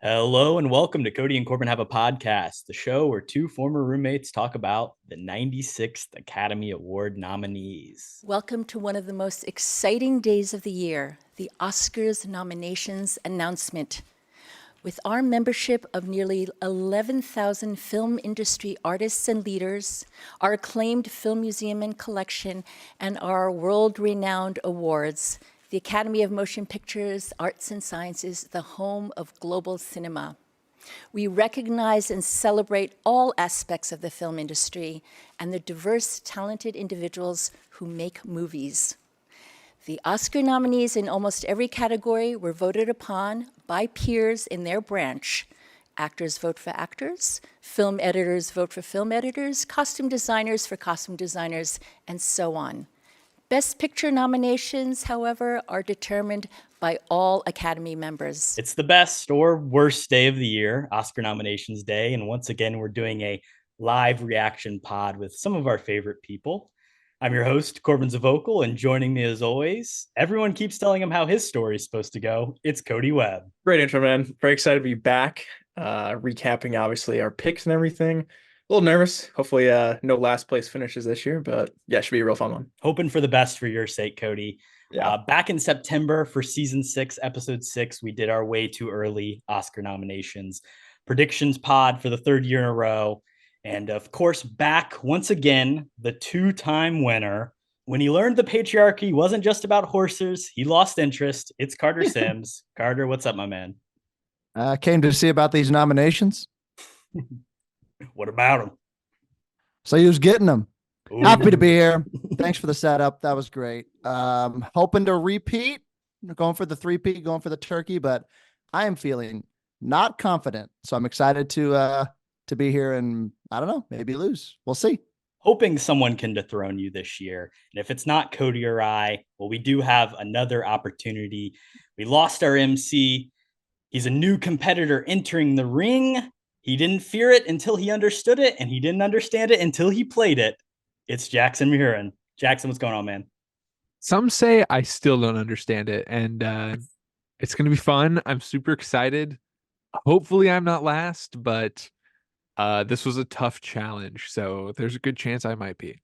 Hello and welcome to Kody and Korbin Have a Podcast, the show where two former roommates talk about the 96th Academy Award nominees. Welcome to one of the most exciting days of the year, the Oscars nominations announcement. With our membership of nearly 11,000 film industry artists and leaders, our acclaimed film museum and collection, and our world-renowned awards, the Academy of Motion Pictures, Arts and Sciences, the home of global cinema. We recognize and celebrate all aspects of the film industry and the diverse, talented individuals who make movies. The Oscar nominees in almost every category were voted upon by peers in their branch. Actors vote for actors, film editors vote for film editors, costume designers for costume designers, and so on. Best Picture nominations, however, are determined by all Academy members. It's the best or worst day of the year, Oscar nominations day. And once again, we're doing a live reaction pod with some of our favorite people. I'm your host, Korbin Zvokel, and joining me as always, everyone keeps telling him how his story is supposed to go. It's Kody Webb. Great intro, man. Very excited to be back. Recapping, obviously, our picks and everything. A little nervous. Hopefully, no last place finishes this year, but yeah, it should be a real fun one. Hoping for the best for your sake, Kody. Yeah. Back in September for season 6, episode 6, we did our way too early Oscar nominations predictions pod for the third year in a row. And of course, back once again, the two-time winner. When he learned the patriarchy wasn't just about horses, he lost interest. It's Carter Sims. Carter, what's up, my man? Came to see about these nominations. What about him? So he was getting them. Ooh. Happy to be here. Thanks for the setup. That was great. Hoping to repeat, going for the three-peat, going for the turkey, but I am feeling not confident. So I'm excited to be here and I don't know, maybe lose. We'll see. Hoping someone can dethrone you this year. And if it's not Kody or I, well, we do have another opportunity. We lost our MC. He's a new competitor entering the ring. He didn't fear it until he understood it, and he didn't understand it until he played it. It's Jackson Mahuron. Jackson, what's going on, man? Some say I still don't understand it, and it's going to be fun. I'm super excited. Hopefully I'm not last, but this was a tough challenge, so there's a good chance I might be.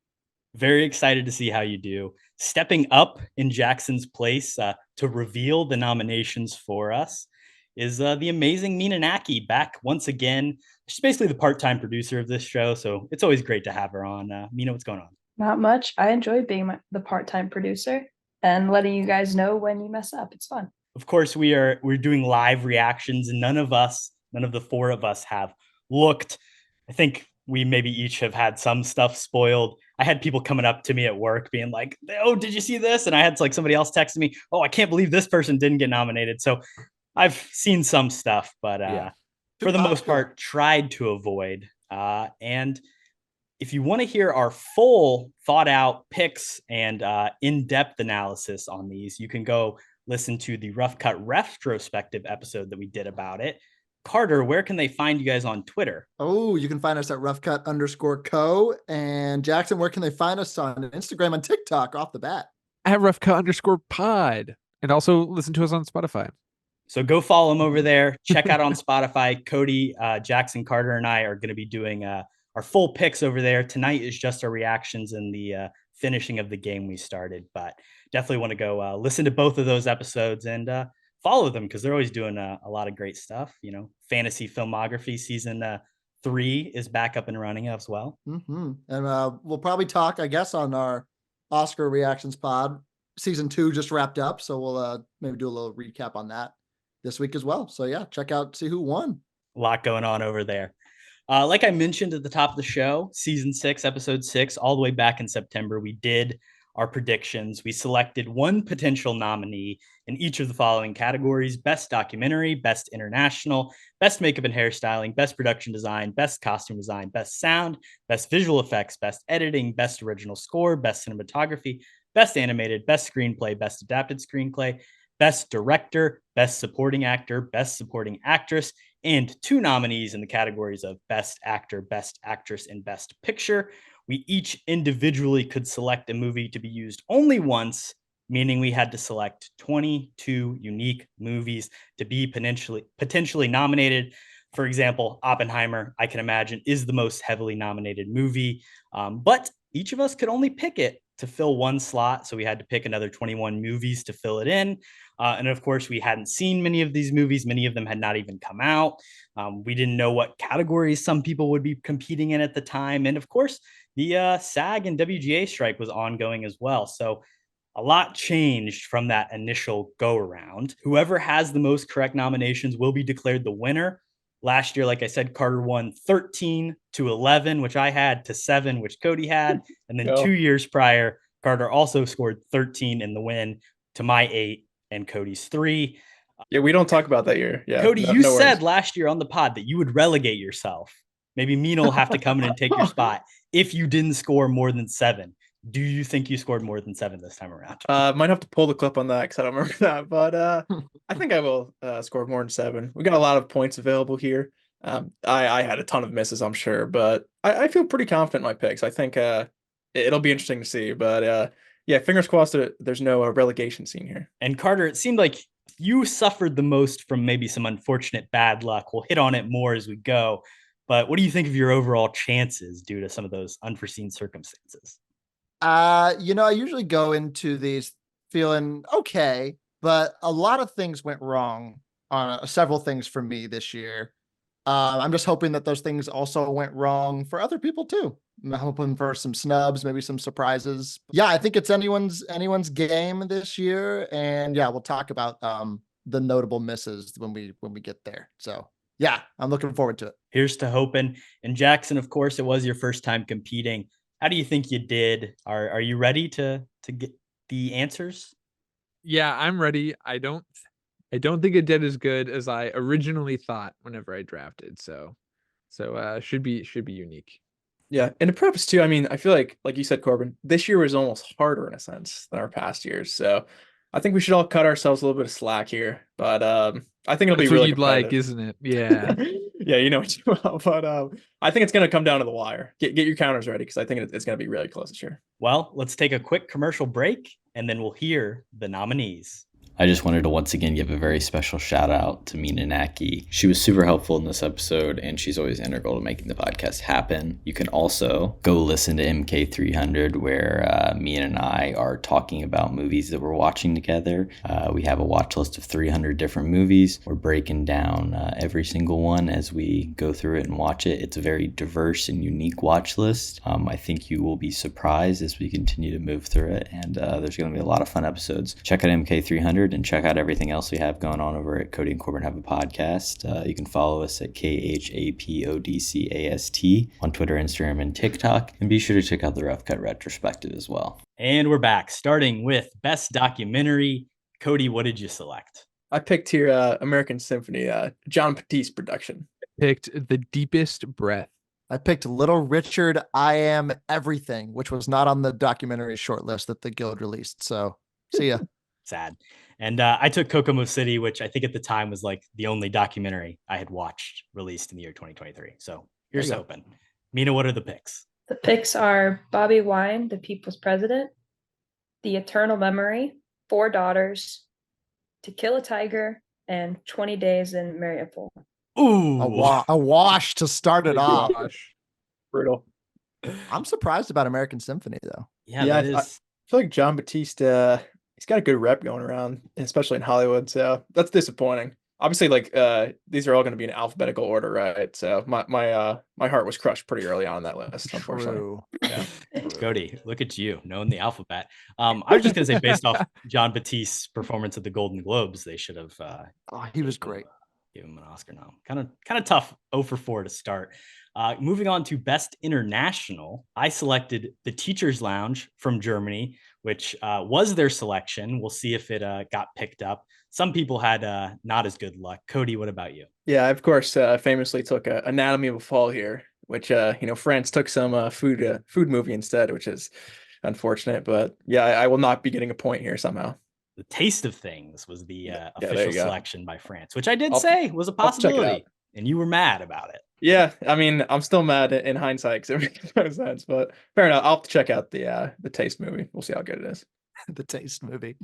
Very excited to see how you do. Stepping up in Jackson's place to reveal the nominations for us is the amazing Mine Nacke back once again. She's basically the part-time producer of this show, so it's always great to have her on. Mina, what's going on? Not much. I enjoy being the part-time producer and letting you guys know when you mess up. It's fun. Of course, we're doing live reactions, and none of the four of us have looked. I think we maybe each have had some stuff spoiled. I had people coming up to me at work being like, "Oh, did you see this?" And I had like somebody else texting me, "Oh, I can't believe this person didn't get nominated." So I've seen some stuff, but for the most part, tried to avoid. And if you want to hear our full thought out picks and in-depth analysis on these, you can go listen to the Rough Cut Retrospective episode that we did about it. Carter, where can they find you guys on Twitter? Oh, you can find us at roughcut_co. And Jackson, where can they find us on Instagram and TikTok off the bat? At roughcut_pod. And also listen to us on Spotify. So go follow them over there. Check out on Spotify. Cody, Jackson, Carter, and I are going to be doing our full picks over there. Tonight is just our reactions and the finishing of the game we started. But definitely want to go listen to both of those episodes and follow them because they're always doing a lot of great stuff. You know, Fantasy Filmography season 3 is back up and running as well. Mm-hmm. And we'll probably talk, I guess, on our Oscar reactions pod. Season 2 just wrapped up, so we'll maybe do a little recap on that this week as well. So yeah, check out, see who won. A lot going on over there. Like I mentioned at the top of the show, season 6, episode 6, all the way back in September, we did our predictions. We selected one potential nominee in each of the following categories: Best Documentary, Best International, Best Makeup and Hairstyling, Best Production Design, Best Costume Design, Best Sound, Best Visual Effects, Best Editing, Best Original Score, Best Cinematography, Best Animated, Best Screenplay, Best Adapted Screenplay, Best Director, Best Supporting Actor, Best Supporting Actress, and 2 nominees in the categories of Best Actor, Best Actress, and Best Picture. We each individually could select a movie to be used only once meaning we had to select 22 unique movies to be potentially nominated. For example, Oppenheimer, I can imagine, is the most heavily nominated movie, but each of us could only pick it to fill one slot. So we had to pick another 21 movies to fill it in. And of course, we hadn't seen many of these movies. Many of them had not even come out. We didn't know what categories some people would be competing in at the time. And of course, the SAG and WGA strike was ongoing as well. So a lot changed from that initial go around. Whoever has the most correct nominations will be declared the winner. Last year, like I said, Carter won 13-11, which I had, to 7, which Kody had. And then 2 years prior, Carter also scored 13 in the win to my 8 and Kody's 3. Yeah, we don't talk about that year. Yeah, Kody, you said last year on the pod that you would relegate yourself. Maybe Mina will have to come in and take your spot if you didn't score more than 7. Do you think you scored more than 7 this time around? Might have to pull the clip on that because I don't remember that, but I think I will score more than 7. We got a lot of points available here. I had a ton of misses, I'm sure, but I feel pretty confident in my picks. I think it'll be interesting to see, but yeah, fingers crossed that there's no relegation scene here. And Carter, it seemed like you suffered the most from maybe some unfortunate bad luck. We'll hit on it more as we go, but what do you think of your overall chances due to some of those unforeseen circumstances? I usually go into these feeling okay, but a lot of things went wrong on several things for me this year. I'm just hoping that those things also went wrong for other people too. I'm hoping for some snubs, maybe some surprises. Yeah, I think it's anyone's game this year, and yeah, we'll talk about the notable misses when we get there. So yeah, I'm looking forward to it. Here's to hoping. And Jackson, of course, it was your first time competing. How do you think you did? Are you ready to get the answers? Yeah, I'm ready. I don't think it did as good as I originally thought whenever I drafted. So should be unique. Yeah, and to preface too, I mean, I feel like you said, Korbin, this year was almost harder in a sense than our past years. So I think we should all cut ourselves a little bit of slack here. But I think it'll be really you'd like, isn't it? Yeah. Yeah, you know what you will. But I think it's going to come down to the wire. Get your counters ready because I think it's going to be really close this year. Well, let's take a quick commercial break and then we'll hear the nominees. I just wanted to once again give a very special shout out to Mine Nacke. She was super helpful in this episode, and she's always integral to making the podcast happen. You can also go listen to MK300, where Mina and I are talking about movies that we're watching together. We have a watch list of 300 different movies. We're breaking down every single one as we go through it and watch it. It's a very diverse and unique watch list. I think you will be surprised as we continue to move through it, and there's going to be a lot of fun episodes. Check out MK300. And check out everything else we have going on over at Kody and Korbin Have a Podcast. You can follow us at KHAPODCAST on Twitter, Instagram, and TikTok. And be sure to check out the Rough Cut Retrospective as well. And we're back, starting with Best Documentary. Kody, what did you select? I picked here American Symphony, John Batiste production. Picked The Deepest Breath. I picked Little Richard, I Am Everything, which was not on the documentary shortlist that the Guild released. So see ya. Sad. And I took Kokomo City, which I think at the time was like the only documentary I had watched released in the year 2023. So here's hoping. Mina, what are the picks? The picks are Bobby Wine, The People's President, The Eternal Memory, Four Daughters, To Kill a Tiger, and 20 Days in Mariupol. Ooh, a wash to start it off. Brutal. I'm surprised about American Symphony though. Yeah, that is. I feel like John Batiste, he's got a good rep going around, especially in Hollywood. So that's disappointing. Obviously, like these are all going to be in alphabetical order, right? So my heart was crushed pretty early on that list, unfortunately. Yeah. Kody, look at you knowing the alphabet. I was just going to say, based off John Batiste's performance at the Golden Globes, they should have. He was great. Give him an Oscar nom. Kind of tough. 0 for 4 to start. Moving on to Best International, I selected The Teacher's Lounge from Germany, which was their selection. We'll see if it got picked up. Some people had not as good luck. Kody, what about you? Yeah, I, of course, famously took Anatomy of a Fall here, which, France took some food movie instead, which is unfortunate. But yeah, I will not be getting a point here somehow. The Taste of Things was the official selection by France, which I did say was a possibility. And you were mad about it. Yeah, I mean, I'm still mad in hindsight because it makes no sense. But fair enough. I'll have to check out the Taste movie. We'll see how good it is. The Taste movie.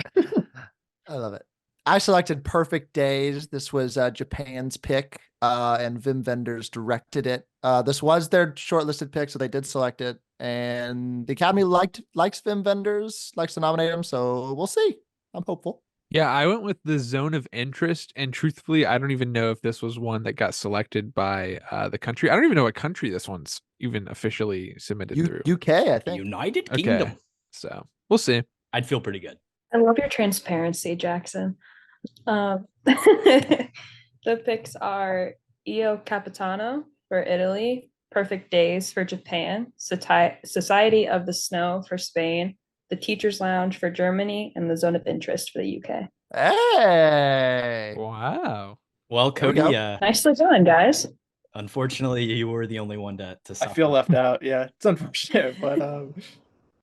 I love it. I selected Perfect Days. This was Japan's pick, and Wim Wenders directed it. This was their shortlisted pick, so they did select it. And the Academy likes Wim Wenders, likes to nominate him, so we'll see. I'm hopeful. Yeah, I went with the Zone of Interest, and truthfully, I don't even know if this was one that got selected by the country. I don't even know what country this one's even officially submitted through. UK, I The think. United Okay, Kingdom. so we'll see. I'd feel pretty good. I love your transparency, Jackson. The picks are Io Capitano for Italy, Perfect Days for Japan, Society of the Snow for Spain, The Teacher's Lounge for Germany, and The Zone of Interest for the UK. Hey. Wow. Well, There we Kody, go. Nicely done, guys. unfortunately, you were the only one to I suffer. feel left out. Yeah, it's unfortunate, but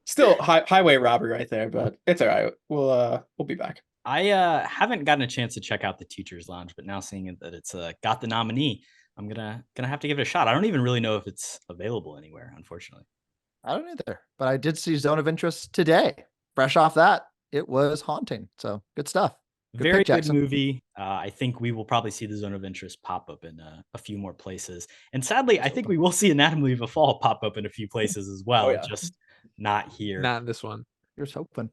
still highway robbery right there. But it's all right. We'll be back. I haven't gotten a chance to check out the Teacher's Lounge, but now seeing that it's got the nominee, I'm gonna have to give it a shot. I don't even really know if it's available anywhere, unfortunately. I don't either, but I did see Zone of Interest today. Fresh off that, it was haunting. So good stuff. Good Very pick, good Jackson. movie. I think we will probably see the Zone of Interest pop up in a few more places, and sadly, I think we will see Anatomy of a Fall pop up in a few places as well. yeah. Just not here. Not in this one. Here's hoping.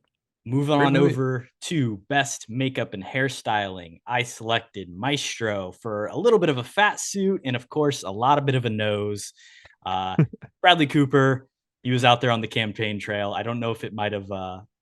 Moving Great on movie. over to Best Makeup and Hairstyling, I selected Maestro for a little bit of a fat suit and, of course, a lot of bit of a nose. Bradley Cooper, he was out there on the campaign trail. I don't know if it might have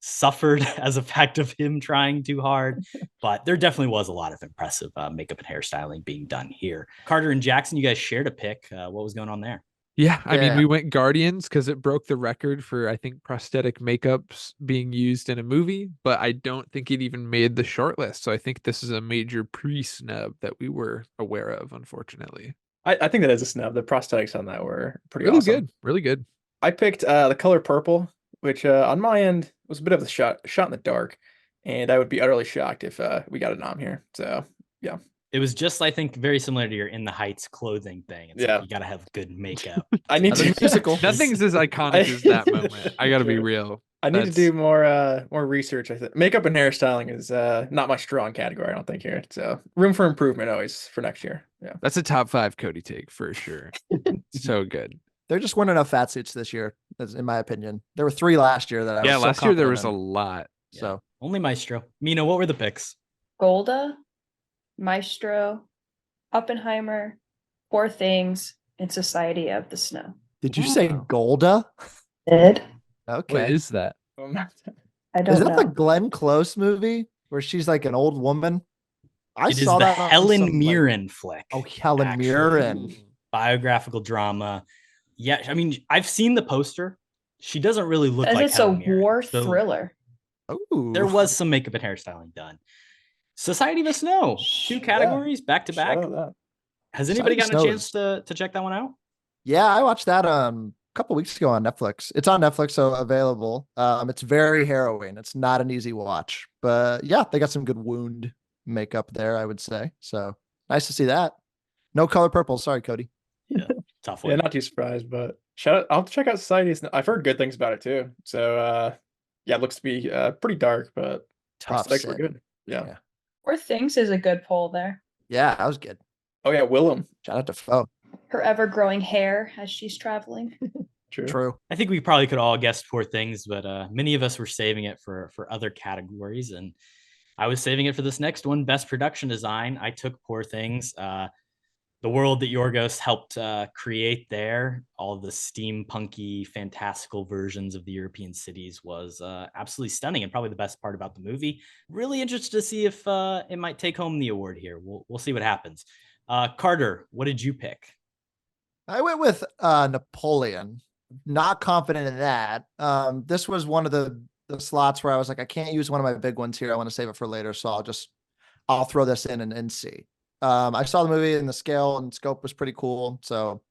suffered as a fact of him trying too hard, but there definitely was a lot of impressive makeup and hairstyling being done here. Carter and Jackson, you guys shared a pick. What was going on there? Yeah, I mean, Yeah. we went Guardians because it broke the record for, I think, prosthetic makeups being used in a movie, but I don't think it even made the shortlist. So I think this is a major pre-snub that we were aware of, unfortunately. I think that is a snub. The prosthetics on that were pretty Really awesome. good, really good. I picked the color purple, which on my end was a bit of a shot in the dark, and I would be utterly shocked if we got a nom here. So yeah. It was just, I think, very similar to your In the Heights clothing thing. It's Yeah. like you got to have good makeup. I need Another to musical. Nothing's as iconic as that moment. I got to be True. real. I need to That's- do more research. I think makeup and hairstyling is not my strong category, I don't think here. So room for improvement always for next year. Yeah. That's a top 5 Kody take for sure. So good. There just weren't enough fat suits this year, in my opinion. There were 3 last year that I Yeah, was so last year there was confident a in. lot. So Only Maestro. Mina, what were the picks? Golda, Maestro, Oppenheimer, Poor Things, and Society of the Snow. did you say Wow. Golda? Did? What Okay. is that? I Is don't that know. the Glenn Close movie where she's like an old woman? I It is saw the that on Helen some, like- Mirren flick. Oh, Helen actually. Mirren. Biographical drama. Yeah, I mean, I've seen the poster. She doesn't really look As like it's a Helen Mirren, war so thriller. Ooh. There was some makeup and hairstyling done. Society of the Snow, 2 categories back to back. Shout out that. Has Society anybody of gotten a Snow chance to check that one out? Yeah, I watched that a couple weeks ago on Netflix. It's on Netflix, so available. It's very harrowing. It's not an easy watch, but yeah, they got some good wound makeup there, I would say. So nice to see that. No color purple. Sorry, Kody. Tough Yeah, one. not too surprised, but shout out. I'll have to check out Society. I've heard good things about it too. So yeah, it looks to be pretty dark, but Tough prosthetics were set. good. Yeah. Yeah. Poor Things is a good poll there. Yeah, that was good. Oh yeah, Willem. Shout out to Foe. Her ever growing hair as she's traveling. True. True. I think we probably could all guess Poor Things, but many of us were saving it for other categories, and I was saving it for this next one, Best Production Design. I took Poor Things. The world that Yorgos helped create there, all the steampunky, fantastical versions of the European cities was absolutely stunning and probably the best part about the movie. Really interested to see if it might take home the award here. We'll see what happens. Carter, what did you pick? I went with Napoleon. Not confident in that. This was one of the slots where I was like, I can't use one of my big ones here. I want to save it for later, so I'll throw this in and see. I saw the movie and the scale and scope was pretty cool. So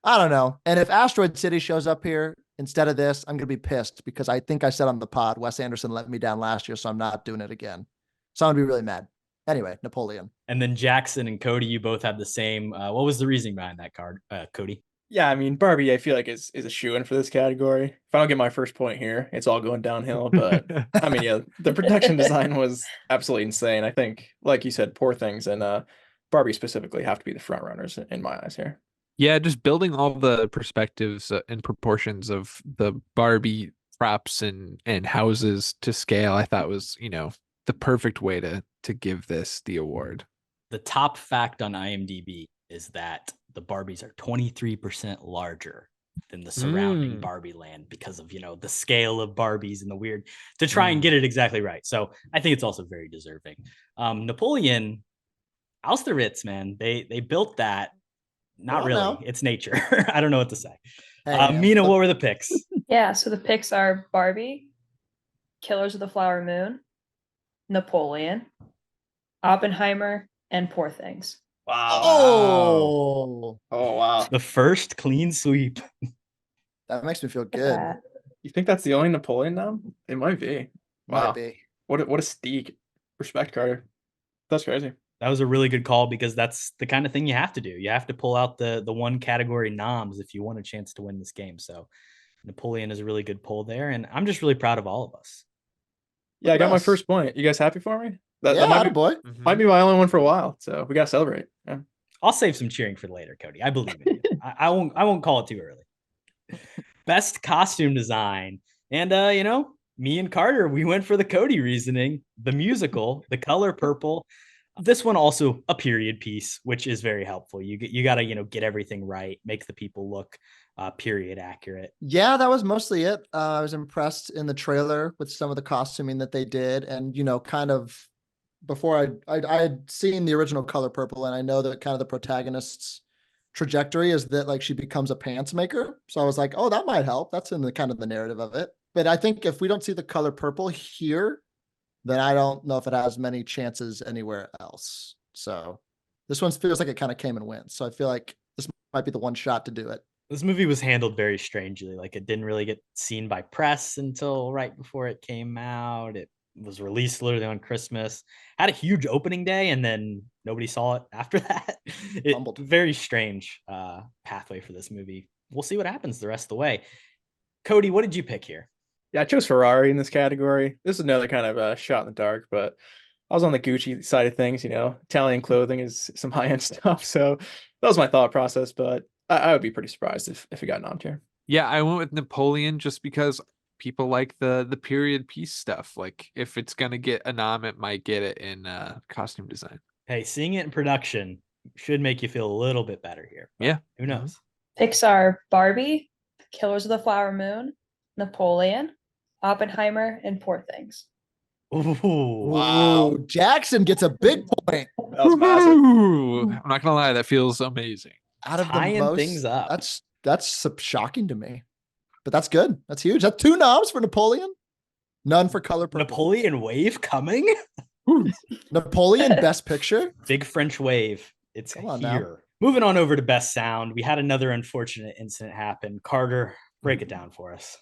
I don't know. And if Asteroid City shows up here instead of this, I'm going to be pissed because I think I said on the pod, Wes Anderson let me down last year, so I'm not doing it again. So I'm going to be really mad. Anyway, Napoleon. And then Jackson and Kody, you both had the same. What was the reasoning behind that card, Kody? Yeah, I mean Barbie, I feel like is a shoo-in for this category. If I don't get my first point here, it's all going downhill. But I mean, yeah, the production design was absolutely insane. I think, like you said, Poor Things and Barbie specifically have to be the front runners in my eyes here. Yeah, just building all the perspectives and proportions of the Barbie props and houses to scale, I thought was, the perfect way to give this the award. The top fact on IMDb is that the Barbies are 23% larger than the surrounding Barbie land because of, the scale of Barbies and the weird to try and get it exactly right. So I think it's also very deserving. Napoleon, Austerlitz, man, they built that. Not really. No. It's nature. I don't know what to say. Hey, Mina, what were the picks? Yeah, so the picks are Barbie, Killers of the Flower Moon, Napoleon, Oppenheimer, and Poor Things. Wow. Oh, wow. The first clean sweep. that makes me feel Look at good. that. You think that's the only Napoleon now? It might be. Wow. Might be. What a steak. Respect, Carter. That's crazy. That was a really good call because that's the kind of thing you have to do. You have to pull out the one category noms if you want a chance to win this game. So Napoleon is a really good pull there, and I'm just really proud of all of us. Yeah, I got my us. first point. You guys happy for me? Yeah, That might be, boy. might be my only one for a while. So we gotta celebrate. Yeah. I'll save some cheering for later, Kody. I believe in you. I won't call it too early. Best costume design. And me and Carter, we went for the Kody reasoning, the musical, The Color Purple. This one also a period piece, which is very helpful. You got to get everything right, make the people look period accurate. Yeah, that was mostly it. I was impressed in the trailer with some of the costuming that they did, and kind of before I had seen the original Color Purple, and I know that kind of the protagonist's trajectory is that like she becomes a pants maker. So I was like, oh, that might help. That's in the kind of the narrative of it. But I think if we don't see the Color Purple here, then I don't know if it has many chances anywhere else. So this one feels like it kind of came and went. So I feel like this might be the one shot to do it. This movie was handled very strangely. Like it didn't really get seen by press until right before it came out. It was released literally on Christmas. Had a huge opening day, and then nobody saw it after that. Very strange pathway for this movie. We'll see what happens the rest of the way. Kody, what did you pick here? Yeah, I chose Ferrari in this category. This is another kind of a shot in the dark, but I was on the Gucci side of things. Italian clothing is some high-end stuff. So that was my thought process, but I would be pretty surprised if it got nommed here. Yeah, I went with Napoleon just because people like the period piece stuff. Like if it's gonna get a nom, it might get it in costume design. Hey, seeing it in production should make you feel a little bit better here. Yeah. Who knows? Picks are Barbie, Killers of the Flower Moon, Napoleon, Oppenheimer, and Poor Things. Ooh, wow. Jackson gets a big point. That was massive. I'm not gonna lie, that feels amazing. Out of Tying the most, things up. That's shocking to me. But that's good. That's huge. That's 2 noms for Napoleon. None for Color Purple. Napoleon wave coming? Napoleon Best Picture. Big French wave. It's Come on here. now. Moving on over to Best Sound. We had another unfortunate incident happen. Carter, break it down for us.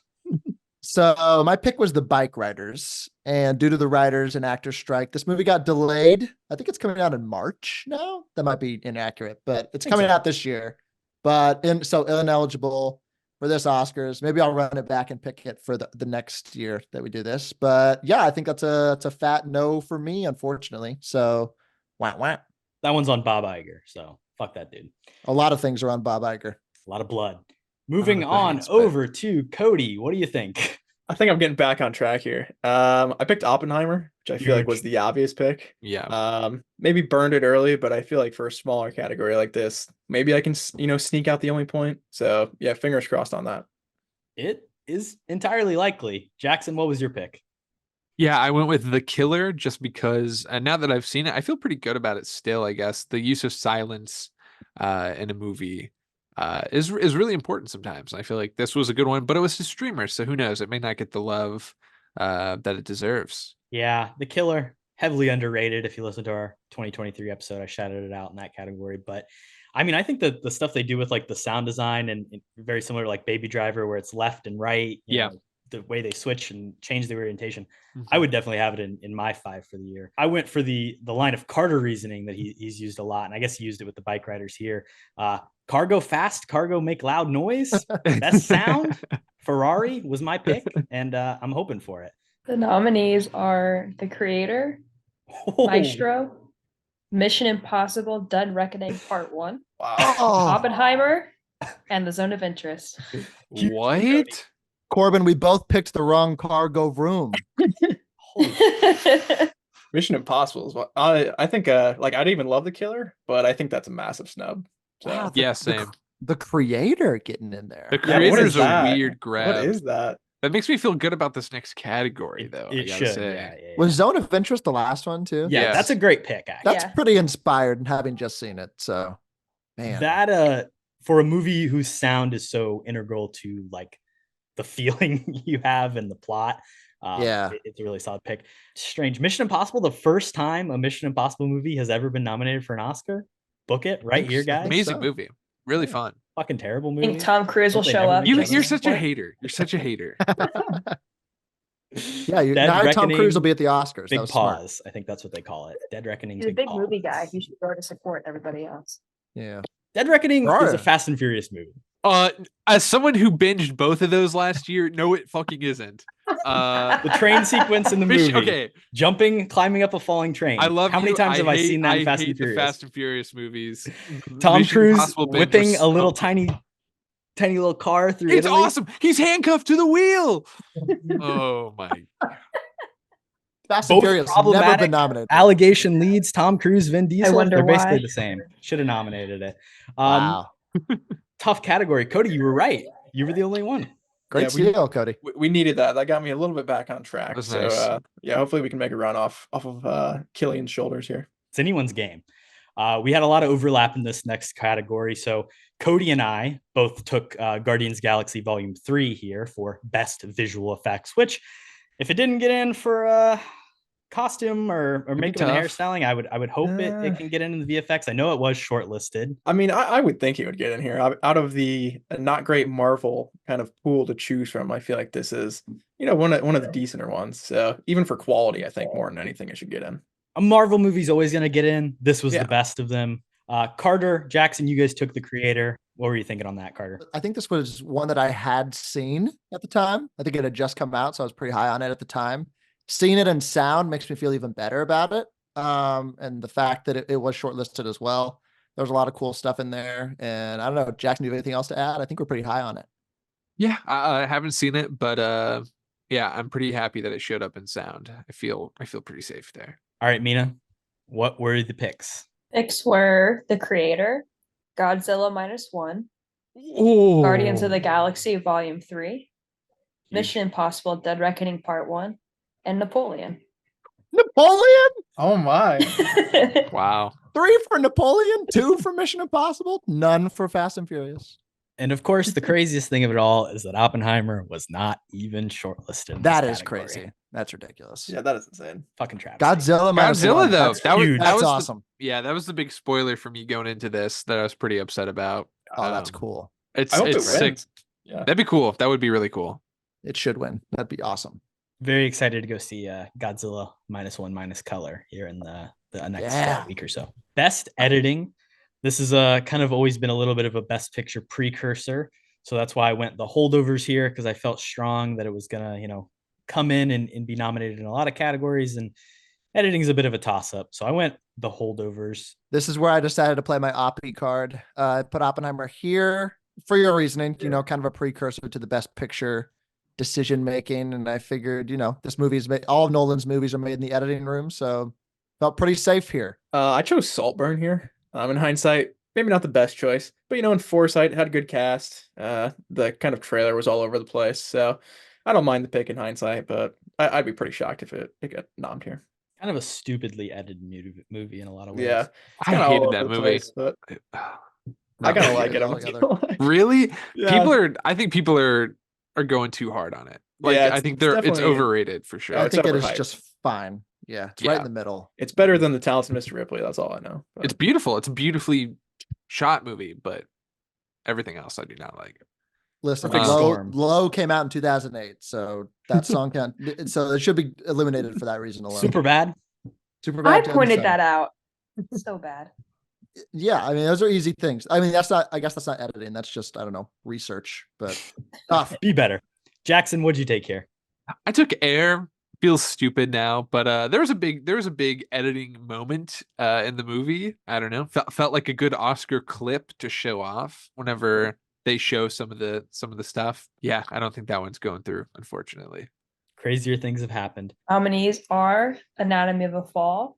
So my pick was the Bike Riders, and due to the writers and actors strike, this movie got delayed. I think it's coming out in March now. That might be inaccurate, but it's coming out this year. But so ineligible for this Oscars. Maybe I'll run it back and pick it for the next year that we do this. But yeah, I think that's a fat no for me, unfortunately. So wah. That one's on Bob Iger, so fuck that dude. A lot of things are on Bob Iger. A lot of blood. Moving on over to Kody. What do you think? I think I'm getting back on track here. I picked Oppenheimer, which I feel like was the obvious pick. Yeah. Maybe burned it early, but I feel like for a smaller category like this, maybe I can, sneak out the only point. So yeah, fingers crossed on that. It is entirely likely. Jackson, what was your pick? Yeah, I went with The Killer just because, and now that I've seen it, I feel pretty good about it still, I guess. The use of silence in a movie is really important sometimes. I feel like this was a good one, but it was a streamer, so who knows? It may not get the love that it deserves. Yeah, The Killer, heavily underrated. If you listen to our 2023 episode, I shouted it out in that category. But I mean, I think that the stuff they do with like the sound design and very similar to like Baby Driver, where it's left and right, you know, the way they switch and change the orientation. I would definitely have it in my 5 for the year. I went for the line of Carter reasoning that he's used a lot, and I guess he used it with the bike riders here. Cargo fast, cargo make loud noise, best sound. Ferrari was my pick, and I'm hoping for it. The nominees are The Creator, Maestro, Mission Impossible: Dead Reckoning Part 1, Oppenheimer, and The Zone of Interest. What? Korbin, we both picked the wrong cargo room. Mission Impossible is what I think. Like I didn't even love The Killer, but I think that's a massive snub. So. Wow, Yeah, same. The Creator getting in there. The Creator's a that? weird grab. What is that? That makes me feel good about this next category, though. It should. Yeah. Was Zone of Interest the last one too? Yeah, Yes. that's a great pick, actually. That's pretty inspired, having just seen it. So, man, That for a movie whose sound is so integral to like the feeling you have and the plot. It's a really solid pick. Strange. Mission Impossible, the first time a Mission Impossible movie has ever been nominated for an Oscar. Book it right here, guys. Amazing movie. Really fun. Fucking terrible I movie. think Tom Cruise will Hope they show never up. make You, it. you're such a hater. You're such a hater. yeah, Dead now Tom Reckoning, Cruise will be at the Oscars. That Big was smart. pause. I think that's what they call it. Dead Reckoning. He's a big movie guy. He should go to support everybody else. Yeah, Dead Reckoning is Right. a Fast and Furious movie. As someone who binged both of those last year, no, it fucking isn't. The train sequence in the movie. Okay, Jumping, climbing up a falling train. I love. How many times have I seen that in Fast hate and Furious? The Fast and Furious movies. Tom Mission Cruise Impossible binge whipping was a little so- tiny little car through It's Italy. awesome. He's handcuffed to the wheel. Oh my. Fast and Both Furious never problematic been nominated. Allegation leads Tom Cruise, Vin Diesel. wonder They're basically why. the same. Should have nominated it. Wow, Tough category. Cody, you were right. You were the only one. great Yeah, we- steal, Cody. We needed that. That got me a little bit back on track. was So nice. yeah, hopefully we can make a run off of Killian's shoulders here. It's anyone's game. We had a lot of overlap in this next category. So Cody and I both took Guardians Galaxy Volume 3 here for Best Visual Effects, which if it didn't get in for costume or makeup and tough. hairstyling, I would hope it can get in the VFX. I know it was shortlisted. I mean, I would think he would get in here. Out of the not great Marvel kind of pool to choose from, I feel like this is, one of the decenter ones. So even for quality, I think more than anything, it should get in. A Marvel movie's always going to get in. This was Yeah. the best of them. Carter, Jackson, you guys took The Creator. What were you thinking on that, Carter? I think this was one that I had seen at the time. I think it had just come out, so I was pretty high on it at the time. Seeing it in sound makes me feel even better about it. And the fact that it was shortlisted as well. There was a lot of cool stuff in there. And I don't know, Jackson, do you have anything else to add? I think we're pretty high on it. Yeah, I haven't seen it, but yeah, I'm pretty happy that it showed up in sound. I feel pretty safe there. All right, Mina, what were the picks? Picks were The Creator, Godzilla -1, Oh, Guardians of the Galaxy Volume 3, Mission Impossible: Dead Reckoning Part 1, and Napoleon. Napoleon? Oh my. Wow. 3 for Napoleon, 2 for Mission Impossible, none for Fast and Furious. And of course, the craziest thing of it all is that Oppenheimer was not even shortlisted. in That this is category. crazy. That's ridiculous. Yeah, that is insane. Fucking travesty. Godzilla, Godzilla, though, That's, that was huge. that that's was the- awesome. yeah, that was the big spoiler for me going into this that I was pretty upset about. Oh, that's Um, cool. It's I hope it it's sick. wins. Yeah. That'd be cool. That would be really cool. It should win. That'd be awesome. Very excited to go see Godzilla -1 Color here in the next Yeah. week or so. Best editing. This is kind of always been a little bit of a best picture precursor. So that's why I went the holdovers here, because I felt strong that it was going to, come in and be nominated in a lot of categories. And editing is a bit of a toss up. So I went the holdovers. This is where I decided to play my Oppie card. I put Oppenheimer here for your reasoning, kind of a precursor to the best picture decision making. And I figured, this movie is made, all of Nolan's movies are made in the editing room. So felt pretty safe here. I chose Saltburn here. In hindsight, maybe not the best choice, but in foresight, had a good cast. The kind of trailer was all over the place, so I don't mind the pick in hindsight, but I'd be pretty shocked if it got nommed here. Kind of a stupidly edited movie in a lot of ways. Yeah, I kinda all hated over that the movie. place, but I kind of like it. I'm not Altogether. gonna lie. Really? Yeah. I think people are going too hard on it. Like Yeah, I it's- think it's it's definitely- overrated for sure. Yeah, I it's think it is overhyped. just fine. Yeah. It's right Yeah. in the middle. It's better than The Talented Mr. Ripley. That's all I know. But It's beautiful. It's a beautifully shot movie, but everything else I do not like. Listen, Perfect Low Storm. Low came out in 2008, so that song can so it should be eliminated for that reason alone. Super bad. Super I bad. pointed that out. So bad. Yeah, I mean those are easy things. I mean that's not. I guess that's not editing. That's just I don't know research, but tough. Be better. Jackson, what'd you take here? I took Air. Feels stupid now, but there was a big editing moment in the movie. I don't know. Felt like a good Oscar clip to show off whenever they show some of the stuff. Yeah, I don't think that one's going through, unfortunately. Crazier things have happened. Nominees are Anatomy of a Fall,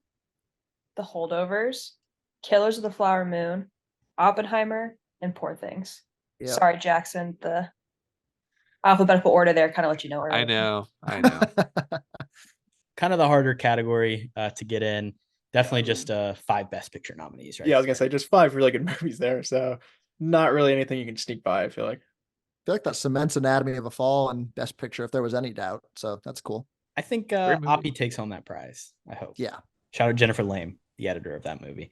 The Holdovers, Killers of the Flower Moon, Oppenheimer, and Poor Things. Yep. Sorry, Jackson. The alphabetical order there kind of let you know. I know. Kind of the harder category to get in. Definitely just 5 Best Picture nominees, right? Yeah, I was gonna say just 5 really good movies there. So not really anything you can sneak by, I feel like. I feel like that cements Anatomy of a Fall and Best Picture if there was any doubt. So that's cool. I think Great movie. Oppie takes home that prize. I hope. Yeah. Shout out Jennifer Lame, the editor of that movie.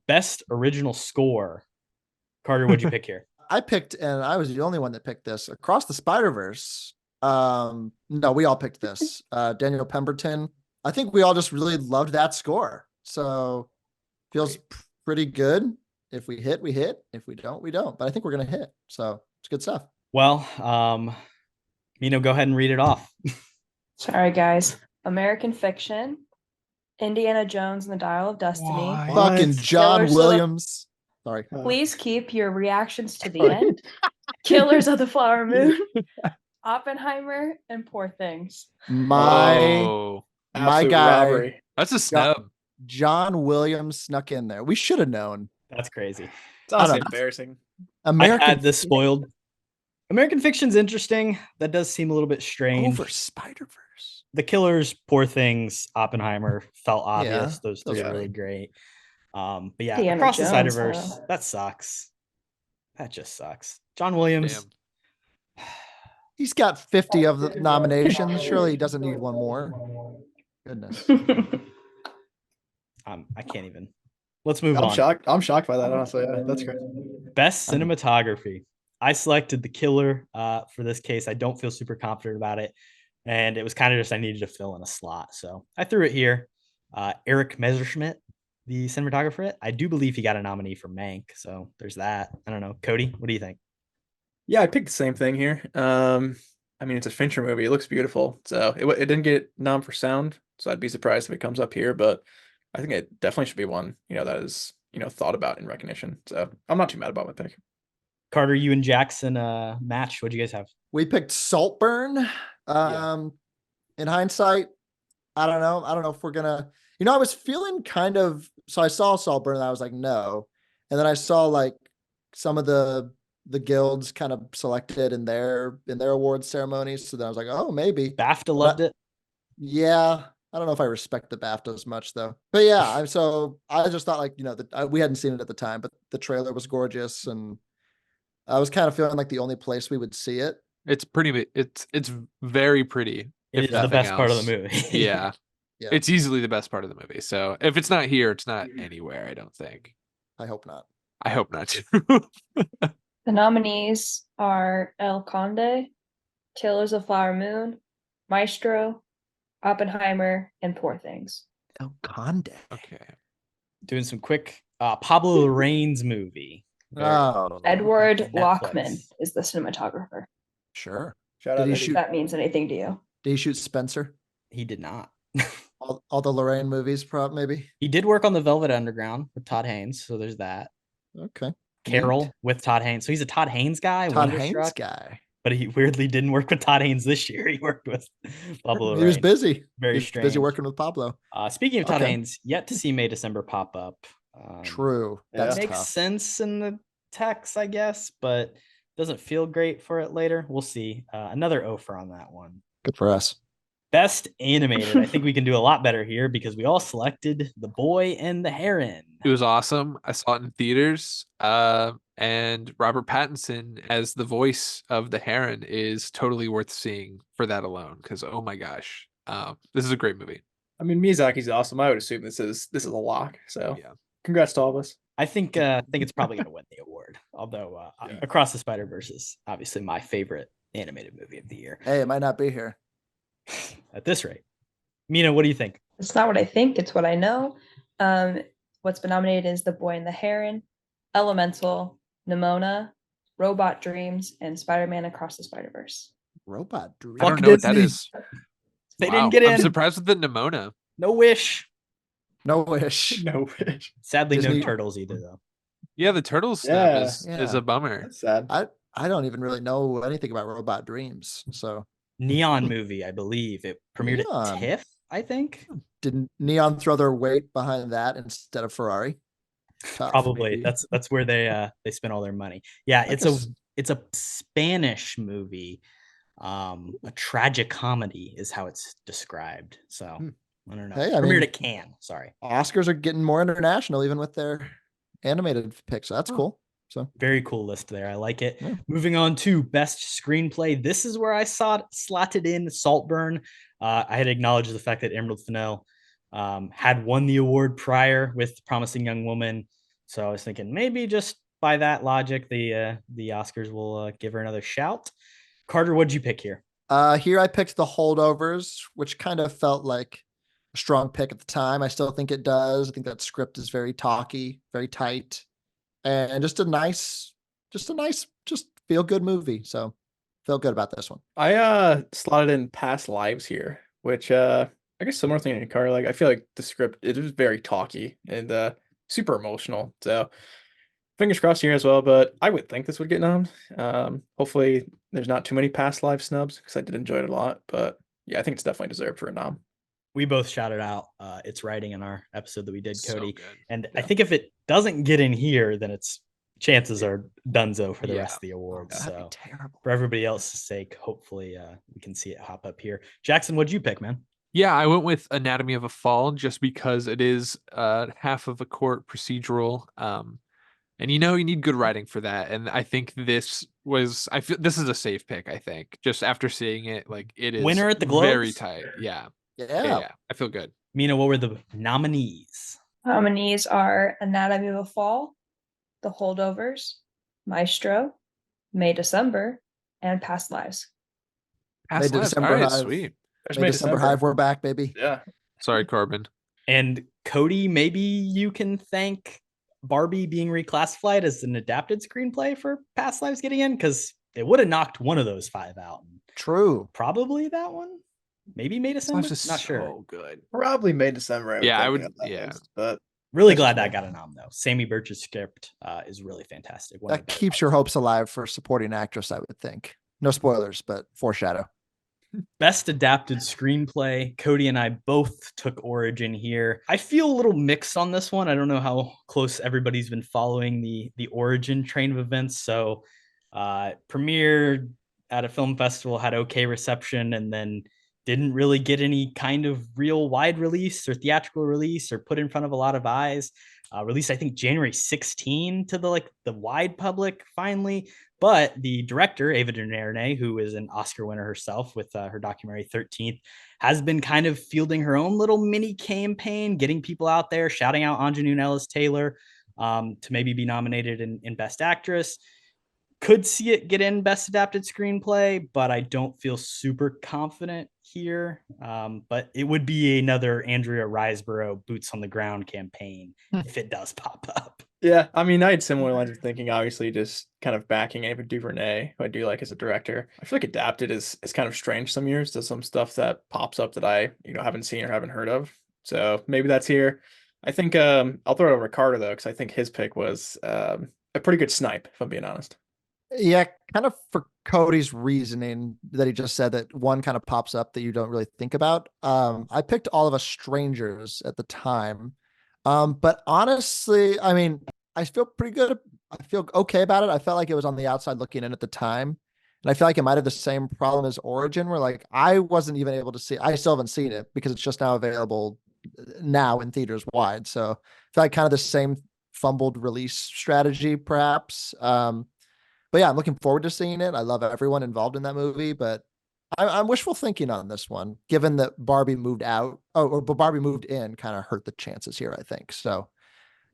Best Original Score. Carter, what'd you pick here? I picked, and I was the only one that picked this, Across the Spider-Verse. No, we all picked this. Daniel Pemberton. I think we all just really loved that score. So feels pretty good. If we hit, we hit. If we don't, we don't. But I think we're gonna hit. So it's good stuff. Well, Mino, go ahead and read it off. Sorry, guys. American Fiction, Indiana Jones and the Dial of Destiny. Why? Fucking John Killers of the- Williams. Sorry. Please keep your reactions to the end. Killers of the Flower Moon, Oppenheimer, and Poor Things. My Absolute guy, robbery. That's a snub. John Williams snuck in there. We should have known. That's crazy. It's honestly know. embarrassing. American I had this spoiled. American Fiction's interesting. That does seem a little bit strange. over Spider-Verse. The Killers, Poor Things, Oppenheimer felt obvious. Yeah, Those 3 yeah. are really great. But yeah, Indiana Across the Jones, Spider-Verse, though. that sucks. That just sucks. John Williams. Damn. He's got 50 of the nominations. Surely he doesn't need one more. Goodness. I can't even. Let's move I'm on. shocked. I'm shocked by that, honestly. Yeah, that's great. Best cinematography. I selected The Killer for this case. I don't feel super confident about it. And it was kind of just I needed to fill in a slot. So I threw it here. Eric Messerschmidt, the cinematographer. I do believe he got a nominee for Mank. So there's that. I don't know. Cody, what do you think? Yeah, I picked the same thing here. I mean, it's a Fincher movie. It looks beautiful. So it didn't get nom for sound. So I'd be surprised if it comes up here, but I think it definitely should be one, that is, thought about in recognition. So I'm not too mad about my pick. Carter, you and Jackson match. What'd you guys have? We picked Saltburn. In hindsight, I don't know. I don't know if we're gonna, I was feeling kind of, so I saw Saltburn and I was like, no. And then I saw like some of the guilds kind of selected in their awards ceremonies. So then I was like, oh, maybe. BAFTA loved it. Yeah. I don't know if I respect the BAFTA as much though. But yeah, so I just thought like, we hadn't seen it at the time, but the trailer was gorgeous. And I was kind of feeling like the only place we would see it. It's pretty. It's very pretty. It is the best part of the movie. Yeah. Yeah. It's easily the best part of the movie. So if it's not here, it's not anywhere. I don't think. I hope not. I hope not too. The nominees are El Conde, Killers of the Flower Moon, Maestro, Oppenheimer, and Poor Things. El Conde. Okay. Doing some quick Pablo Larraín's movie. Oh, Edward Netflix. Lockman is the cinematographer. sure. Shout Did out he Eddie. If shoot? that means anything to you. Did he shoot Spencer? He did not. All the Lorraine movies, maybe. He did work on the Velvet Underground with Todd Haynes, so there's that. Okay. Carol with Todd Haynes. So he's a Todd Haynes guy. Todd Haynes Wonderstruck, guy. but he weirdly didn't work with Todd Haynes this year. He worked with Pablo. He was Larraín. busy. Very He was strange. busy working with Pablo. Speaking of Todd Okay. Haynes, yet to see May December pop up. True. yeah. That's Makes tough. sense in the text, I guess, but doesn't feel great for it later. We'll see. Another offer on that one. Good for us. Best animated. I think we can do a lot better here because we all selected The Boy and the Heron. It was awesome. I saw it in theaters. And Robert Pattinson as the voice of the Heron is totally worth seeing for that alone. Because oh my gosh, this is a great movie. I mean, Miyazaki's awesome. I would assume this is a lock. So Yeah. congrats to all of us. I think it's probably gonna win the award. Although Yeah. Across the Spider-Verse is obviously my favorite animated movie of the year. Hey, it might not be here. At this rate. Mina, what do you think? It's not what I think, it's what I know. What's been nominated is The Boy and the Heron, Elemental, Nimona, Robot Dreams, and Spider-Man Across the Spider-Verse. Robot Dream. I don't Fuck know what that Disney. is. They Wow. didn't get I'm in. surprised with the Nimona. No Wish. No wish. No wish. Sadly, Disney- no Turtles either, though. Yeah, the turtle snub Yeah. is Yeah. a bummer. That's sad. I don't even really know anything about Robot Dreams. So Neon movie, I believe. It premiered Neon. at TIFF, I think. did Neon throw their weight behind that instead of Ferrari? Tough, Probably. maybe. That's where they spent all their money. Yeah, I it's guess- a Spanish movie. A tragic comedy is how it's described. So I don't know. Hey, I Premiered mean- at Cannes. Sorry. Oscars are getting more international even with their animated picks. So that's cool. So Very cool list there. I like it. Yeah. Moving on to best screenplay. This is where I saw it slotted in Saltburn. I had acknowledged the fact that Emerald Fennell had won the award prior with Promising Young Woman. So I was thinking maybe just by that logic, the Oscars will give her another shout. Carter, what'd you pick here? here I picked The Holdovers, which kind of felt like a strong pick at the time. I still think it does. I think that script is very talky, very tight, and just a nice, just feel good movie. So feel good about this one. I slotted in Past Lives here, which I guess similar thing in Car. Like I feel like the script it was very talky and super emotional. So fingers crossed here as well. But I would think this would get nommed. Hopefully there's not too many Past Life snubs because I did enjoy it a lot. But yeah, I think it's definitely deserved for a nom. We both shouted out its writing in our episode that we did, So Cody. good. And I Yeah. think if it doesn't get in here, then its chances are donezo for the Yeah. rest of the awards. That'd be So terrible. for everybody else's sake, hopefully we can see it hop up here. Jackson, what'd you pick, man? Yeah, I went with Anatomy of a Fall just because it is half of a court procedural. And you need good writing for that. And I think this is a safe pick, I think. Just after seeing it, like it is Winner at the very Globes? tight. Yeah. Yeah. I feel good. Mina, what were the nominees? Nominees are Anatomy of a Fall, The Holdovers, Maestro, May December, and Past Lives. Past May lives. December All right, Hive. sweet. There's May December Hive, we're back, baby. Yeah. Sorry, Corbin. And Cody, maybe you can thank Barbie being reclassified as an adapted screenplay for Past Lives getting in, because it would have knocked one of those five out. True. Probably that one. Maybe May December. Lives is Not so sure. good. Probably May December. Yeah, I think, would- on that yeah. list, but Really That's glad cool. that got a nom though. Sammy Birch's script is really fantastic. One of That the better keeps your parts. hopes alive for supporting actress, I would think. No spoilers, but foreshadow. Best adapted screenplay. Cody and I both took Origin here. I feel a little mixed on this one. I don't know how close everybody's been following the Origin train of events. So premiered at a film festival, had okay reception, and then didn't really get any kind of real wide release or theatrical release or put in front of a lot of eyes. Released, I think, January 16 to the wide public finally. But the director, Ava DuVernay, who is an Oscar winner herself with her documentary 13th, has been kind of fielding her own little mini campaign, getting people out there, shouting out Anjanou Ellis-Taylor to maybe be nominated in Best Actress. Could see it get in Best Adapted Screenplay, but I don't feel super confident here. But it would be another Andrea Riseborough boots on the ground campaign if it does pop up. yeah, I mean, I had similar lines of thinking. Obviously, just kind of backing Ava DuVernay, who I do like as a director. I feel like adapted is kind of strange some years. There's some stuff that pops up that I haven't seen or haven't heard of. So maybe that's here. I think I'll throw it over to Carter though, because I think his pick was a pretty good snipe, if I'm being honest. Yeah, kind of for Cody's reasoning that he just said that one kind of pops up that you don't really think about. I picked All of Us Strangers at the time. But honestly, I mean, I feel pretty good. I feel okay about it. I felt like it was on the outside looking in at the time. And I feel like it might have the same problem as Origin, where like I wasn't even able to see, I still haven't seen it because it's just now available now in theaters wide. So I feel like kind of the same fumbled release strategy, perhaps. But yeah, I'm looking forward to seeing it. I love everyone involved in that movie, but I'm wishful thinking on this one, given that Barbie moved out. But Barbie moved in kind of hurt the chances here, I think. So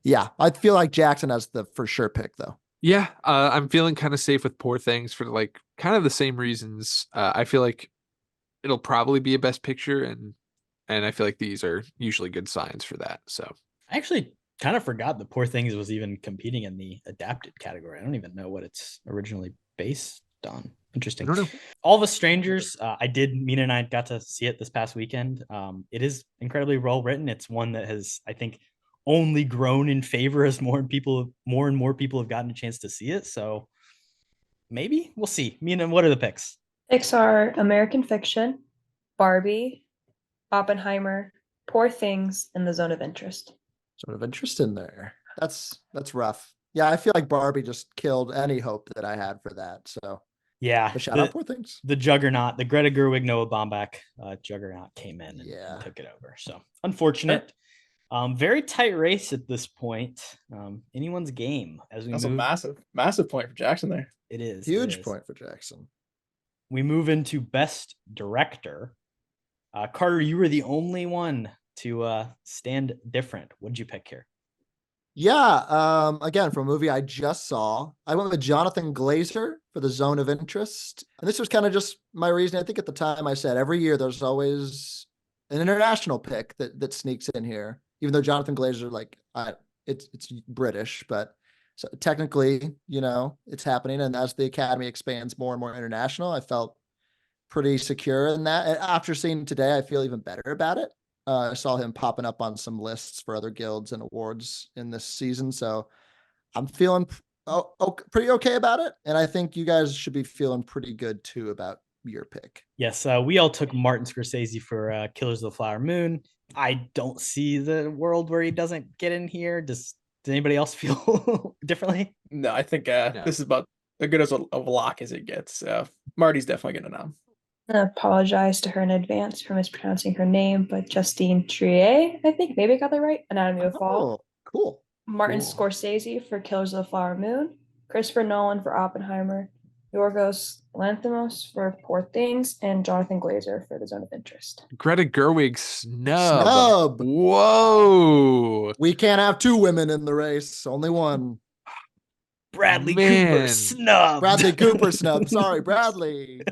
yeah, I feel like Jackson has the for sure pick though. Yeah, I'm feeling kind of safe with Poor Things for like kind of the same reasons. I feel like it'll probably be a Best Picture, and I feel like these are usually good signs for that. So I actually kind of forgot that Poor Things was even competing in the adapted category. I don't even know what it's originally based on. I Interesting. don't know. All the Strangers, Mina and I got to see it this past weekend. It is incredibly well written. It's one that has, I think, only grown in favor as more and more people have gotten a chance to see it. So maybe we'll see. Mina, what are the picks? Picks are American Fiction, Barbie, Oppenheimer, Poor Things, and The Zone of Interest. Sort of interest in there. That's rough. Yeah, I feel like Barbie just killed any hope that I had for that. So, Yeah, but shout out Poor Things. the juggernaut, the Greta Gerwig, Noah Baumbach juggernaut came in and took it over. So unfortunate. Very tight race at this point. Anyone's game as we That's move. a massive point for Jackson there. It is Huge point for Jackson. We move into Best Director. Carter, you were the only one to stand different. What did you pick here? Yeah, again, from a movie I just saw, I went with Jonathan Glazer for The Zone of Interest. And this was kind of just my reason. I think at the time I said every year there's always an international pick that sneaks in here, even though Jonathan Glazer, like, it's British, but so technically, it's happening. And as the Academy expands more and more international, I felt pretty secure in that. And after seeing today, I feel even better about it. I saw him popping up on some lists for other guilds and awards in this season. So I'm feeling pretty okay about it. And I think you guys should be feeling pretty good too about your pick. Yes, we all took Martin Scorsese for Killers of the Flower Moon. I don't see the world where he doesn't get in here. Does anybody else feel differently? No, I think this is about as good as a lock as it gets. Marty's definitely going to nom. I apologize to her in advance for mispronouncing her name, but Justine Triet, I think, maybe I got that right. Anatomy of a Fall. Oh, cool. Martin Scorsese for Killers of the Flower Moon. Christopher Nolan for Oppenheimer. Yorgos Lanthimos for Poor Things, and Jonathan Glazer for The Zone of Interest. Greta Gerwig snub. Whoa. We can't have two women in the race. Only one. Bradley Cooper snub. Bradley Cooper snub. Sorry, Bradley.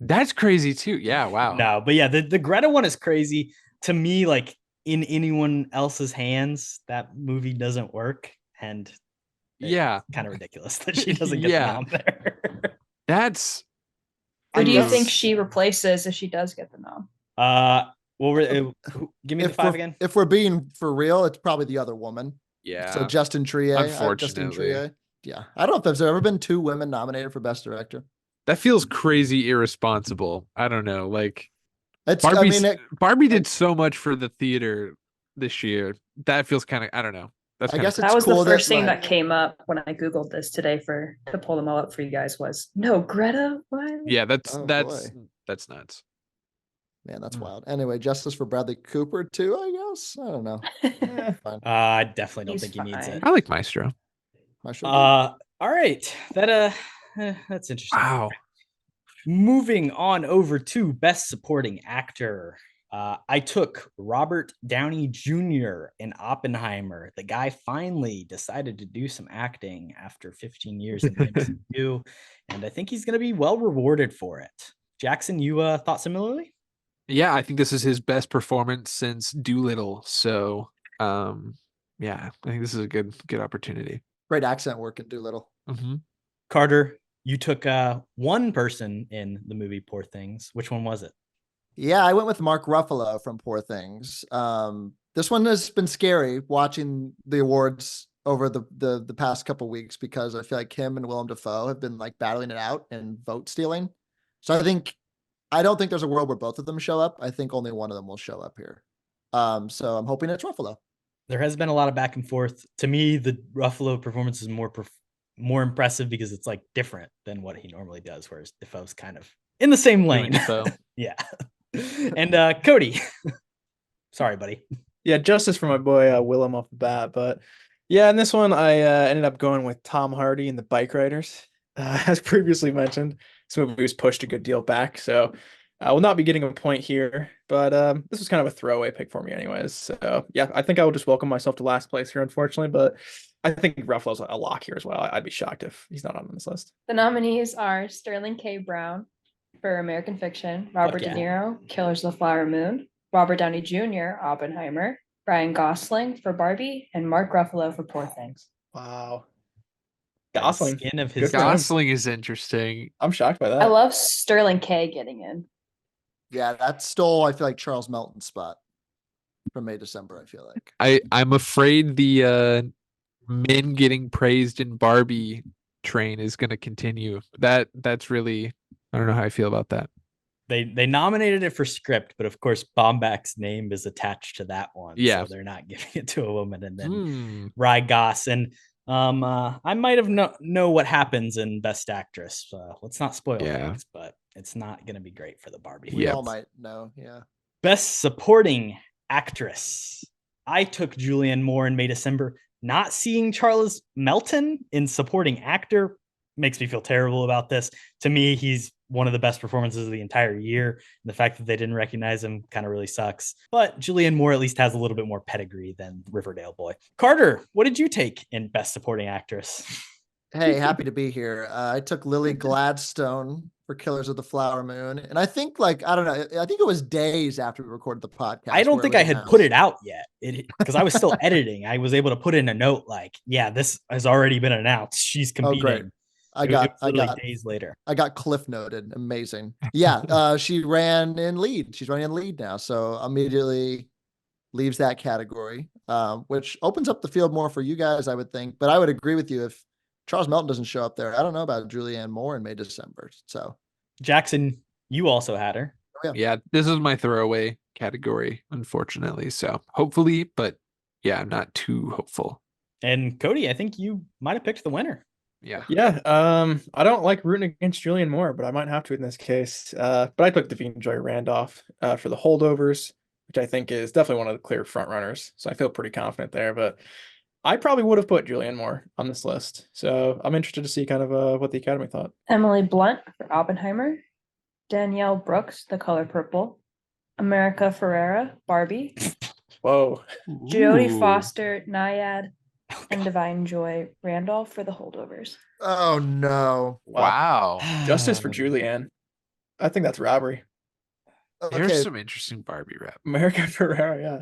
That's crazy too. Yeah, wow. No, but yeah, the Greta one is crazy. To me, like, in anyone else's hands, that movie doesn't work. And yeah, kind of ridiculous that she doesn't get the nom there. That's. Who do you think she replaces if she does get the nom? Give me the five again. If we're being for real, it's probably the other woman. Yeah. So Justin Triet. Unfortunately. Yeah. I don't know if there's ever been two women nominated for Best Director. That feels crazy irresponsible. I don't know. Like, Barbie did so much for the theater this year. That feels kind of, I don't know. I guess that was the first thing that came up when I Googled this today to pull them all up for you guys was, no, Greta? What? Yeah, that's nuts. Man, that's wild. Anyway, justice for Bradley Cooper too, I guess. I don't know. I definitely don't think he needs it. I like Maestro. All right. That's interesting. Wow. Moving on over to Best Supporting Actor. I took Robert Downey Jr. in Oppenheimer. The guy finally decided to do some acting after 15 years in the MCU, and I think he's going to be well rewarded for it. Jackson, you thought similarly? Yeah, I think this is his best performance since Doolittle. So, yeah, I think this is a good opportunity. Great accent work in Doolittle. Mm-hmm. Carter, you took one person in the movie Poor Things. Which one was it? Yeah, I went with Mark Ruffalo from Poor Things. This one has been scary watching the awards over the past couple of weeks because I feel like him and Willem Dafoe have been like battling it out and vote stealing. So I don't think there's a world where both of them show up. I think only one of them will show up here. So I'm hoping it's Ruffalo. There has been a lot of back and forth. To me, the Ruffalo performance is more impressive because it's like different than what he normally does, whereas Dafoe's kind of in the same lane. Yeah. And Kody. Sorry, buddy. Yeah, justice for my boy Willem off the bat. But yeah, in this one, I ended up going with Tom Hardy and the Bike Riders. As previously mentioned, this movie was pushed a good deal back, so I will not be getting a point here. But this was kind of a throwaway pick for me anyways. So yeah, I think I will just welcome myself to last place here, unfortunately. But I think Ruffalo's a lock here as well. I'd be shocked if he's not on this list. The nominees are Sterling K. Brown for American Fiction, Robert yeah. De Niro, Killers of the Flower Moon, Robert Downey Jr., Oppenheimer, Ryan Gosling for Barbie, and Mark Ruffalo for Poor Things. Wow. The Gosling. skin of Good his for him. Gosling is interesting. I'm shocked by that. I love Sterling K. getting in. Yeah, that stole, I feel like, Charles Melton's spot from May December, I feel like. I'm afraid the men getting praised in Barbie train is going to continue. That's really, I don't know how I feel about that. They nominated it for script, but of course Baumbach's name is attached to that one. Yeah. So they're not giving it to a woman. And then Hmm. Rye Goss. And I might have know what happens in Best Actress. Let's not spoil Yeah. things, but it's not going to be great for the Barbie. We Yep. all might know. Yeah. Best Supporting Actress. I took Julianne Moore in May December. Not seeing Charles Melton in Supporting Actor makes me feel terrible about this. To me, he's one of the best performances of the entire year. And the fact that they didn't recognize him kind of really sucks. But Julianne Moore at least has a little bit more pedigree than Riverdale Boy. Carter, what did you take in Best Supporting Actress? Hey, happy to be here. I took Lily Gladstone for Killers of the Flower Moon. And I think, like, I don't know, I think it was days after we recorded the podcast. I don't where think was I had announced. put it out yet because I was still editing. I was able to put in a note like, yeah, this has already been announced. She's competing. great. I It got was literally days later. I got cliff noted. Amazing. Yeah, she ran in lead. She's running in lead now. So immediately leaves that category, which opens up the field more for you guys, I would think. But I would agree with you if Charles Melton doesn't show up there. I don't know about Julianne Moore in May, December. So Jackson, you also had her. Yeah, this is my throwaway category, unfortunately. So hopefully, but yeah, I'm not too hopeful. And Kody, I think you might have picked the winner. Yeah. Yeah, I don't like rooting against Julianne Moore, but I might have to in this case. But I took Davina Joy Randolph for The Holdovers, which I think is definitely one of the clear front runners. So I feel pretty confident there. But I probably would have put Julianne Moore on this list. So I'm interested to see kind of what the Academy thought. Emily Blunt for Oppenheimer, Danielle Brooks, The Color Purple, America Ferrera, Barbie, Whoa. Jodie Ooh. Foster, Naiad, and Divine Joy Randolph for The Holdovers. oh no. Wow. Justice for Julianne. I think that's robbery. There's Okay. some interesting Barbie rap. America Ferrera, yeah.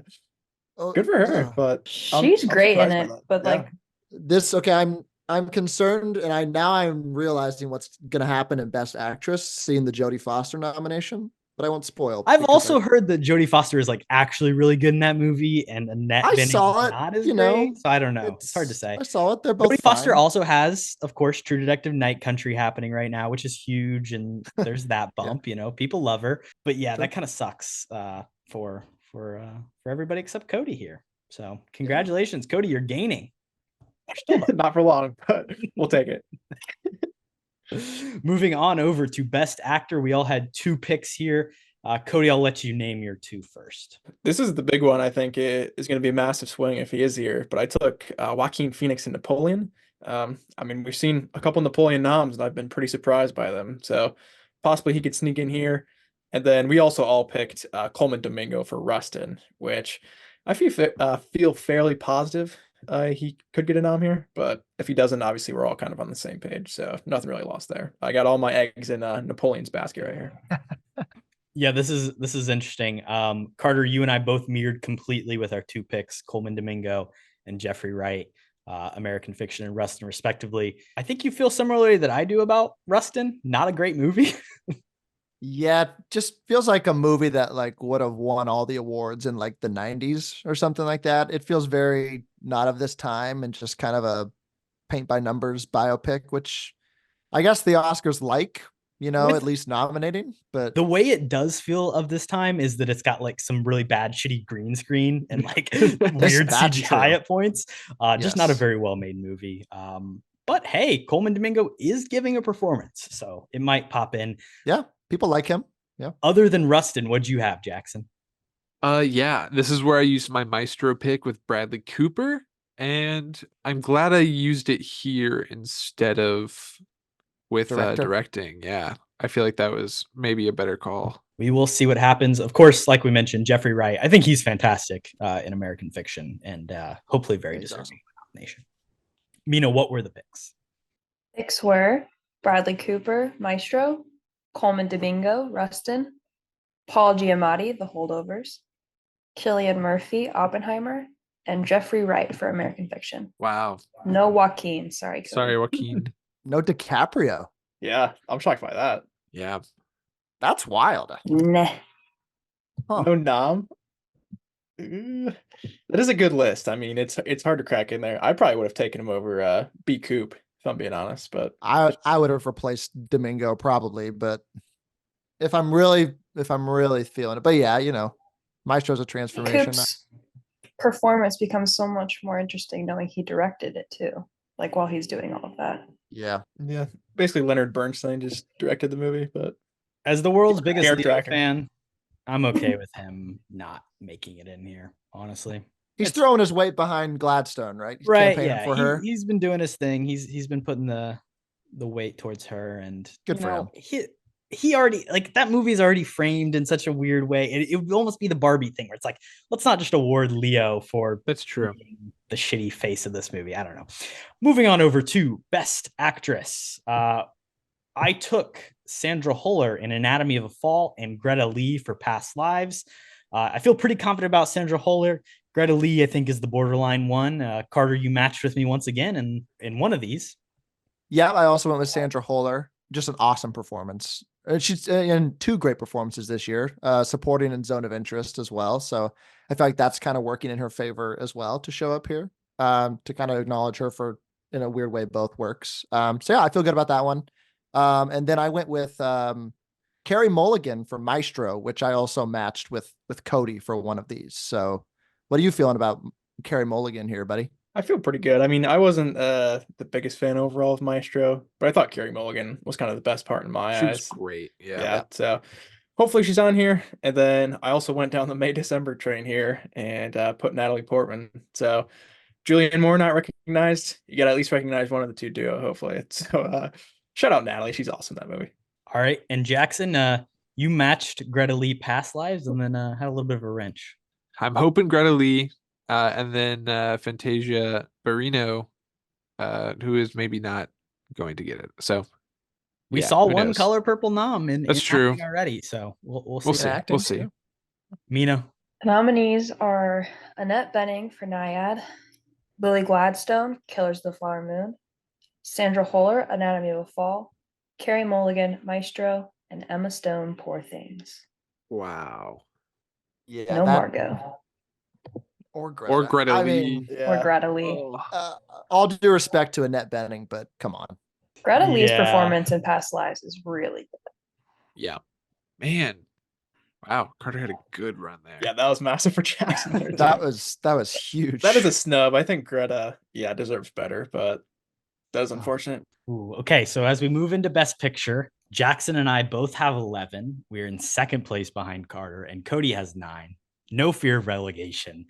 oh, Good for her, ugh. but She's I'm great in surprised by it, that. but Yeah. like This I'm concerned, and I'm realizing what's gonna happen in Best Actress, seeing the Jodie Foster nomination, but I won't spoil. I've because also heard that Jodie Foster is like actually really good in that movie, and Annette I Bening's saw it, not as you know, great. So I don't know. It's hard to say. I saw it. They're both Jodie Foster fine. also has, of course, True Detective Night Country happening right now, which is huge, and there's that bump. You know, people love her, but yeah, Sure. that kind of sucks for everybody except Kody here. So congratulations, Kody, you're gaining. Not for long, but we'll take it. Moving on over to Best Actor, we all had 2 picks here. Kody, I'll let you name your 2 first. This is the big one. I think it is going to be a massive swing if he is here. But I took Joaquin Phoenix and Napoleon. I mean, we've seen a couple Napoleon noms, and I've been pretty surprised by them. So possibly he could sneak in here. And then we also all picked Coleman Domingo for Rustin, which I feel fairly positive he could get a nom here. But if he doesn't, obviously we're all kind of on the same page. So nothing really lost there. I got all my eggs in Napoleon's basket right here. Yeah, this is interesting. Carter, you and I both mirrored completely with our 2 picks, Coleman Domingo and Jeffrey Wright, American Fiction and Rustin, respectively. I think you feel similarly that I do about Rustin. Not a great movie. Yeah, it just feels like a movie that like would have won all the awards in like the 90s or something like that. It feels very not of this time and just kind of a paint by numbers biopic, which I guess the Oscars like, you know, at least nominating. But the way it does feel of this time is that it's got like some really bad, shitty green screen and like weird that's CGI true. at points. Just not a Yes. very well made movie. But hey, Coleman Domingo is giving a performance, so it might pop in. Yeah, people like him. Yeah. Other than Rustin, what'd you have, Jackson? Yeah, this is where I used my Maestro pick with Bradley Cooper, and I'm glad I used it here instead of with Director. directing. Yeah, I feel like that was maybe a better call. We will see what happens. Of course, like we mentioned, Jeffrey Wright. I think he's fantastic in American Fiction, and hopefully very He's deserving awesome. of the nomination. Mina, what were the picks? Picks were Bradley Cooper, Maestro, Coleman Domingo, Rustin, Paul Giamatti, The Holdovers, Cillian Murphy, Oppenheimer, and Jeffrey Wright for American Fiction. Wow. No Joaquin. Sorry, Cody. Sorry, Joaquin. No DiCaprio. Yeah, I'm shocked by that. Yeah. That's wild. Nah. Huh. No Nom. That is a good list. I mean, it's hard to crack in there. I probably would have taken him over B Coop, if I'm being honest. But I would have replaced Domingo probably, but if I'm really feeling it, but yeah, you know, Maestro's a transformation. Coop's performance becomes so much more interesting knowing he directed it too. Like while he's doing all of that. Yeah. yeah, basically Leonard Bernstein just directed the movie. But As the world's biggest Character Leo actor. fan, I'm okay with him not making it in here, honestly. He's throwing his weight behind Gladstone, right? He's Right, campaigning yeah. for her. He's been doing his thing. He's been putting the weight towards her, and Good for him. He already, like, that movie's already framed in such a weird way. It would almost be the Barbie thing where it's like, let's not just award Leo for That's true. being the shitty face of this movie. I don't know. Moving on over to Best Actress. I took Sandra Huller in Anatomy of a Fall and Greta Lee for Past Lives. I feel pretty confident about Sandra Huller. Greta Lee, I think, is the borderline one. Carter, you matched with me once again in one of these. Yeah, I also went with Sandra Huller. Just an awesome performance. She's in two great performances this year, supporting in Zone of Interest as well. So I feel like that's kind of working in her favor as well to show up here, to kind of acknowledge her for, in a weird way, both works. So yeah, I feel good about that one. And then I went with Carey Mulligan for Maestro, which I also matched with Kody for one of these. So what are you feeling about Carey Mulligan here, buddy? I feel pretty good. I mean, I wasn't the biggest fan overall of Maestro, but I thought Carey Mulligan was kind of the best part in my She eyes. was great. Yeah. So hopefully she's on here. And then I also went down the May December train here and put Natalie Portman. So Julianne Moore not recognized. You got to at least recognize one of the two duo, hopefully. So shout out Natalie. She's awesome in that movie. All right. And Jackson, you matched Greta Lee Past Lives and then had a little bit of a wrench. I'm hoping Greta Lee, and then Fantasia Barrino, who is maybe not going to get it. So We yeah, saw who one knows? color purple nom in That's true. acting already. So we'll see. We'll see. acting We'll see. too. Mina. The nominees are Annette Bening for Naiad, Lily Gladstone, Killers of the Flower Moon, Sandra Huller, Anatomy of a Fall, Carey Mulligan, Maestro, and Emma Stone, Poor Things. Wow. Yeah, No Margot. or Greta. Or Greta I Lee. mean, Or Greta Lee. Oh. all due respect to Annette Bening, but come on. Greta Lee's Yeah. performance in Past Lives is really good. Yeah. Man. Wow. Carter had a good run there. Yeah, that was massive for Jackson. There, That too. was huge. That is a snub. I think Greta, deserves better, but that is unfortunate. Ooh, okay, so as we move into Best Picture, Jackson and I both have 11. We're in second place behind Carter, and Kody has 9. No fear of relegation,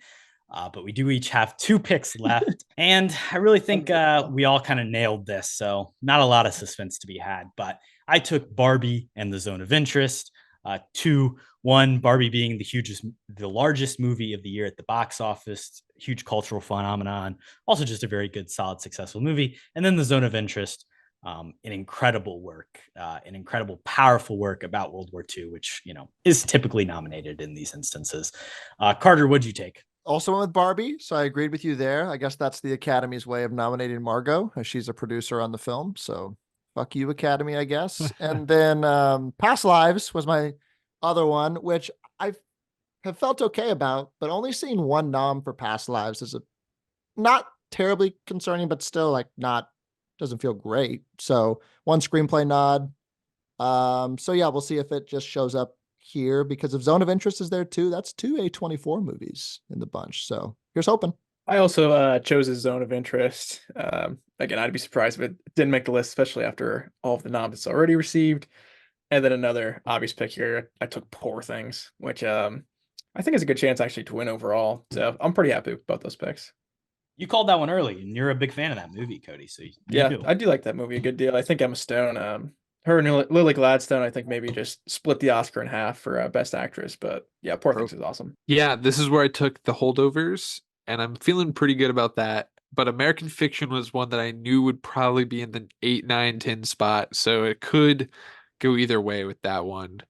but we do each have 2 picks left. And I really think we all kind of nailed this, so not a lot of suspense to be had. But I took Barbie and the Zone of Interest. 2, 1, Barbie being the largest movie of the year at the box office, huge cultural phenomenon, also just a very good, solid, successful movie. And then the Zone of Interest, an incredible work, an incredible, powerful work about World War II, which, is typically nominated in these instances. Carter, what'd you take? Also went with Barbie, so I agreed with you there. I guess that's the Academy's way of nominating Margot, as she's a producer on the film. So fuck you, Academy, I guess. And then Past Lives was my other one, which I have felt okay about, but only seeing one nom for Past Lives is not terribly concerning, but still doesn't feel great. So one screenplay nod. So yeah, we'll see if it just shows up here, because if Zone of Interest is there too, that's 2 A24 movies in the bunch. So here's hoping. I also chose a Zone of Interest. Again, I'd be surprised if it didn't make the list, especially after all of the noms it's already received. And then another obvious pick here, I took Poor Things, which I think is a good chance actually to win overall. So I'm pretty happy with both those picks. You called that one early, and you're a big fan of that movie, Kody. So Yeah, do. I do like that movie a good deal. I think Emma Stone, her and Lily Gladstone, I think maybe just split the Oscar in half for Best Actress. But yeah, Poor Things is awesome. Yeah, this is where I took The Holdovers, and I'm feeling pretty good about that. but American Fiction was one that I knew would probably be in the 8, 9, 10 spot. So it could go either way with that one.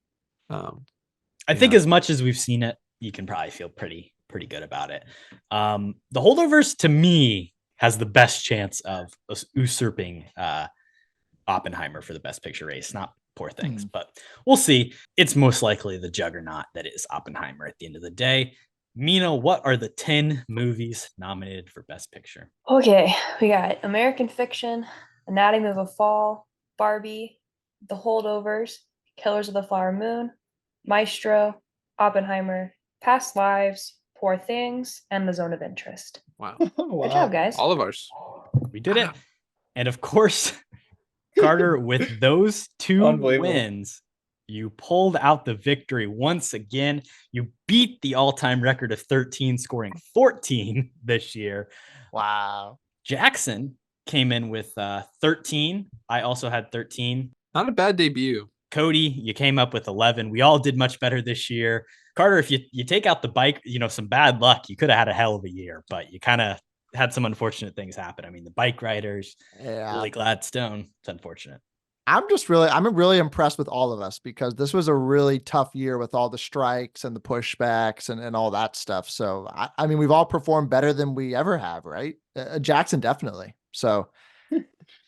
I think as much as we've seen it, you can probably feel pretty good about it. The Holdovers, to me, has the best chance of usurping Oppenheimer for the Best Picture race. Not Poor Things, but we'll see. It's most likely the juggernaut that is Oppenheimer at the end of the day. Mina, what are the 10 movies nominated for Best Picture? Okay, we got American Fiction, Anatomy of a Fall, Barbie, The Holdovers, Killers of the Flower Moon, Maestro, Oppenheimer, Past Lives, Poor Things, and The Zone of Interest. Wow. Good job, guys. All of ours. We did it. And of course, Carter, with those 2 wins, you pulled out the victory once again. You beat the all-time record of 13, scoring 14 this year. Wow. Jackson came in with 13. I also had 13. Not a bad debut. Kody, you came up with 11. We all did much better this year. Carter, if you take out the bike, some bad luck, you could have had a hell of a year, but you kind of had some unfortunate things happen. I mean, the bike riders, Lily Gladstone. It's unfortunate. I'm really impressed with all of us because this was a really tough year with all the strikes and the pushbacks and all that stuff. So, I mean, we've all performed better than we ever have, right? Jackson, definitely. So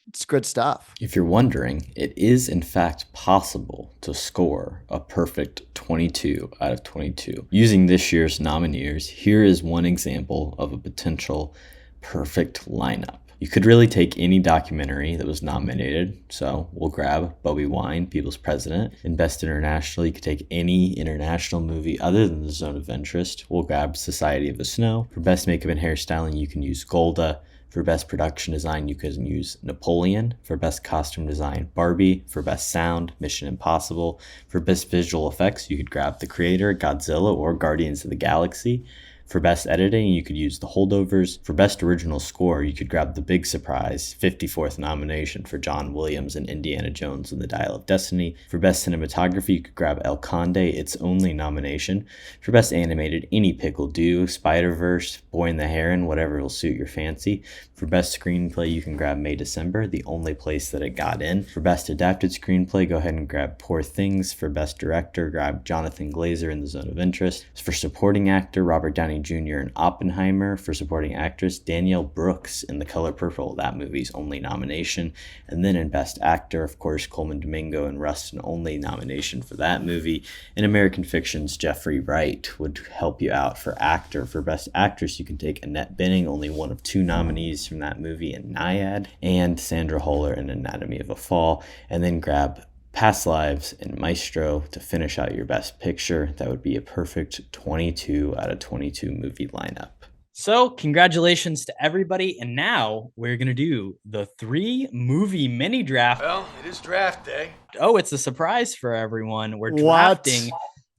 it's good stuff. If you're wondering, it is in fact possible to score a perfect 22 out of 22. Using this year's nominees, here is one example of a potential perfect lineup. You could really take any documentary that was nominated. So we'll grab Bobi Wine, People's President. In Best International, you could take any international movie other than The Zone of Interest. We'll grab Society of the Snow. For Best Makeup and Hairstyling, you can use Golda. For Best Production Design, you can use Napoleon. For Best Costume Design, Barbie. For Best Sound, Mission Impossible. For Best Visual Effects, you could grab The Creator, Godzilla, or Guardians of the Galaxy. For Best Editing, you could use The Holdovers. For Best Original Score, you could grab the big surprise, 54th nomination for John Williams and Indiana Jones and the Dial of Destiny. For Best Cinematography, you could grab El Conde, its only nomination. For Best Animated, any pick will do. Spider-Verse, Boy and the Heron, whatever will suit your fancy. For Best Screenplay, you can grab May December, the only place that it got in. For Best Adapted Screenplay, go ahead and grab Poor Things. For Best Director, grab Jonathan Glazer in The Zone of Interest. For Supporting Actor, Robert Downey Jr. in Oppenheimer. For Supporting Actress, Danielle Brooks in The Color Purple, that movie's only nomination. And then in Best Actor, of course, Coleman Domingo and Rust, an only nomination for that movie. In American Fiction's Jeffrey Wright would help you out for actor. For Best Actress, you can take Annette Bening, only one of 2 nominees from that movie in Naiad, and Sandra Huller in Anatomy of a Fall. And then grab Past Lives and Maestro to finish out your Best Picture. That would be a perfect 22 out of 22 movie lineup. So congratulations to everybody. And now we're going to do the 3 movie mini draft. Well, it is draft day. Oh, it's a surprise for everyone. We're drafting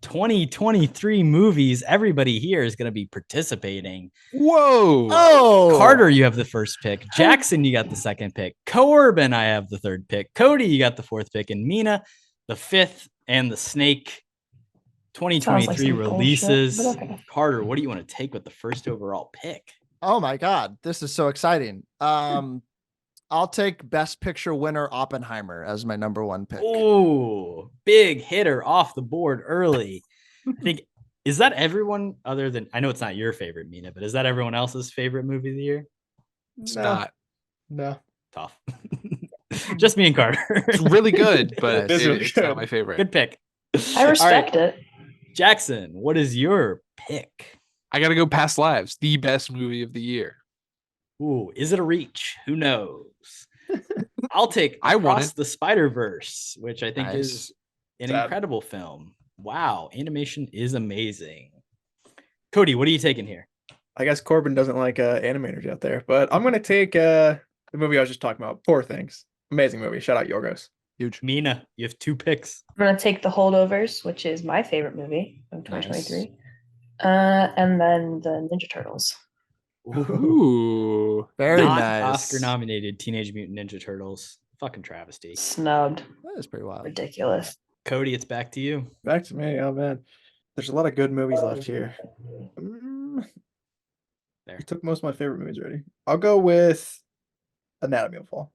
2023 movies. Everybody here is going to be participating. Whoa. Oh, Carter, you have the first pick. Jackson, you got the second pick. Korbin, I have the third pick. Kody, you got the fourth pick. And Mina, the fifth. And the Snake, 2023 releases. Bullshit, okay. Carter, what do you want to take with the first overall pick? Oh my God, this is so exciting. I'll take Best Picture winner Oppenheimer as my number 1 pick. Oh, big hitter off the board early. I think, is that everyone other than, I know it's not your favorite, Mina, but is that everyone else's favorite movie of the year? It's not. No. Tough. Just me and Carter. It's really good, but It is really it's good. not my favorite. Good pick. I respect it. Jackson, what is your pick? I got to go Past Lives, the best movie of the year. Ooh, is it a reach? Who knows? I'll take I want Across it. the Spider-Verse, which I think Nice. is an Sad. incredible film. Wow, animation is amazing. Cody, what are you taking here? I guess Corbin doesn't like animators out there, but I'm going to take the movie I was just talking about, Poor Things. Amazing movie. Shout out Yorgos. Huge. Mina, you have 2 picks. I'm going to take The Holdovers, which is my favorite movie of 2023. And then the Ninja Turtles. Ooh. Very Not nice. Oscar nominated Teenage Mutant Ninja Turtles. Fucking travesty. Snubbed. That is pretty wild. Ridiculous. Cody, it's back to you. Back to me. Oh, man. There's a lot of good movies left here. There. You took most of my favorite movies already. I'll go with Anatomy of a Fall,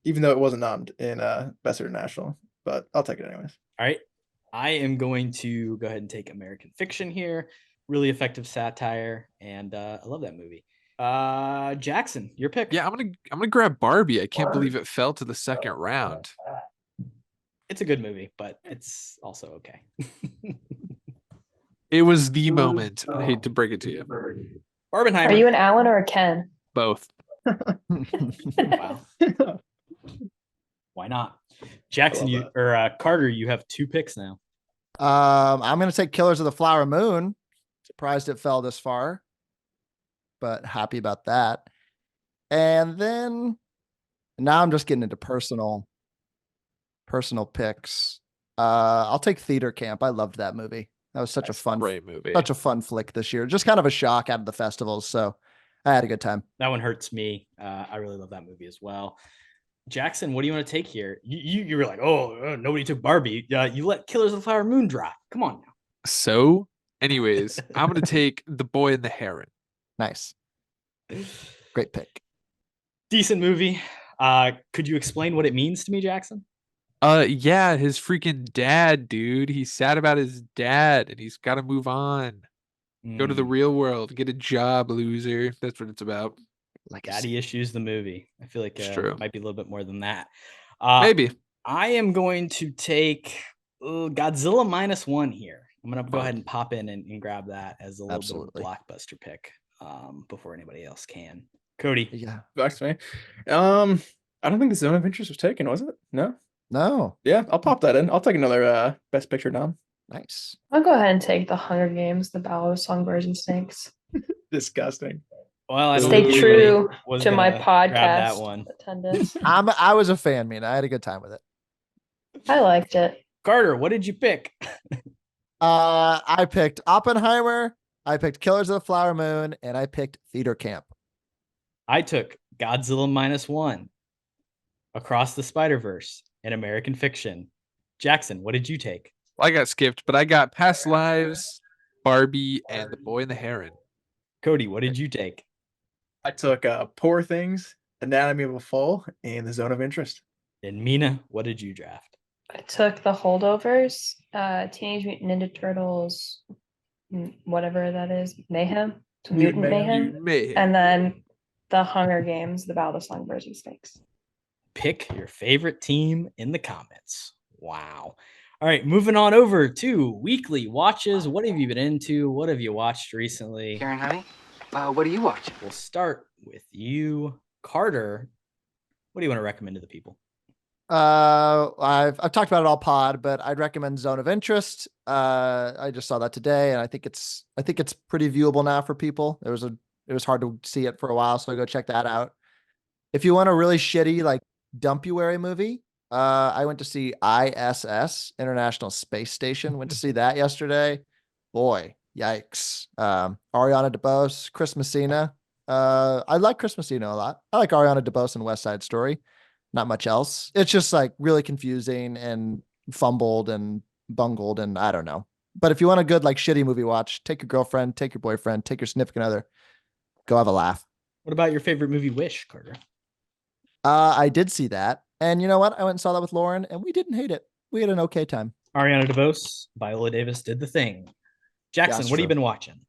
even though it wasn't nommed in Best International, but I'll take it anyways. All right. I am going to go ahead and take American Fiction here. Really effective satire, and I love that movie. Jackson, your pick. Yeah, I'm gonna grab Barbie. I can't believe it fell to the second round. It's a good movie, but it's also okay. It was the moment. I hate to break it to you. Barbenheimer. Are you an Alan or a Ken? Both. Wow. Why not? Jackson, you or Carter, you have 2 picks now. I'm gonna take Killers of the Flower Moon. Surprised it fell this far, but happy about that. And then now I'm just getting into personal picks. I'll take Theater Camp. I loved that movie. That was such a fun, great movie. Such a fun flick this year. Just kind of a shock out of the festivals. So I had a good time. That one hurts me. I really love that movie as well. Jackson, what do you want to take here? You were like, oh, nobody took Barbie. You let Killers of the Flower Moon drop. Come on now. So, anyways, I'm gonna take The Boy and the Heron. Nice. Great pick. Decent movie. Could you explain what it means to me, Jackson? Yeah, his freaking dad, dude. He's sad about his dad and he's got to move on. Go to the real world, get a job, loser. That's what it's about. Like Daddy Issues, the movie. I feel like it might be a little bit more than that. Maybe. I am going to take Godzilla -1 here. I'm going to go ahead and pop in and grab that as a little bit of a blockbuster pick before anybody else can. Kody. Yeah. Back to me. I don't think the Zone of Interest was taken, was it? No? No. Yeah, I'll pop that in. I'll take another Best Picture nom. Nice. I'll go ahead and take The Hunger Games, The Battle of Songbirds and Snakes. Disgusting. Well, I stay true to my grab podcast that one. attendance. I was a fan, man. I had a good time with it. I liked it. Carter, what did you pick? I picked Oppenheimer, I picked Killers of the Flower Moon, and I picked Theater Camp. I took Godzilla -1, Across the Spider-Verse, and American Fiction. Jackson, what did you take? Well, I got skipped, but I got Past Lives, Barbie, and The Boy and the Heron. Cody, what did you take? I took Poor Things, Anatomy of a Fall, and The Zone of Interest. And Mina, what did you draft? I took The Holdovers, Teenage Mutant Ninja Turtles, whatever that is, Mayhem, Mutant Mayhem, and then The Hunger Games, The Battle of Songbirds and Snakes. Pick your favorite team in the comments. Wow. All right, moving on over to weekly watches. What have you been into? What have you watched recently? Karen, honey, what are you watching? We'll start with you, Carter. What do you want to recommend to the people? I've talked about it all pod, but I'd recommend Zone of Interest. I just saw that today, and I think it's pretty viewable now for people. It was hard to see it for a while, so go check that out. If you want a really shitty like dumpuary movie, I went to see ISS, International Space Station. Went to see that yesterday. Boy, yikes. Ariana DeBose, Chris Messina. I like Chris Messina a lot. I like Ariana DeBose in West Side Story. Not much else. It's just like really confusing and fumbled and bungled, and I don't know. But if you want a good like shitty movie watch, take your girlfriend, take your boyfriend, take your significant other. Go have a laugh. What about your favorite movie, Wish, Carter? I did see that. And you know what? I went and saw that with Lauren, and we didn't hate it. We had an okay time. Ariana DeBose, Viola Davis did the thing. Jackson, what have you been watching?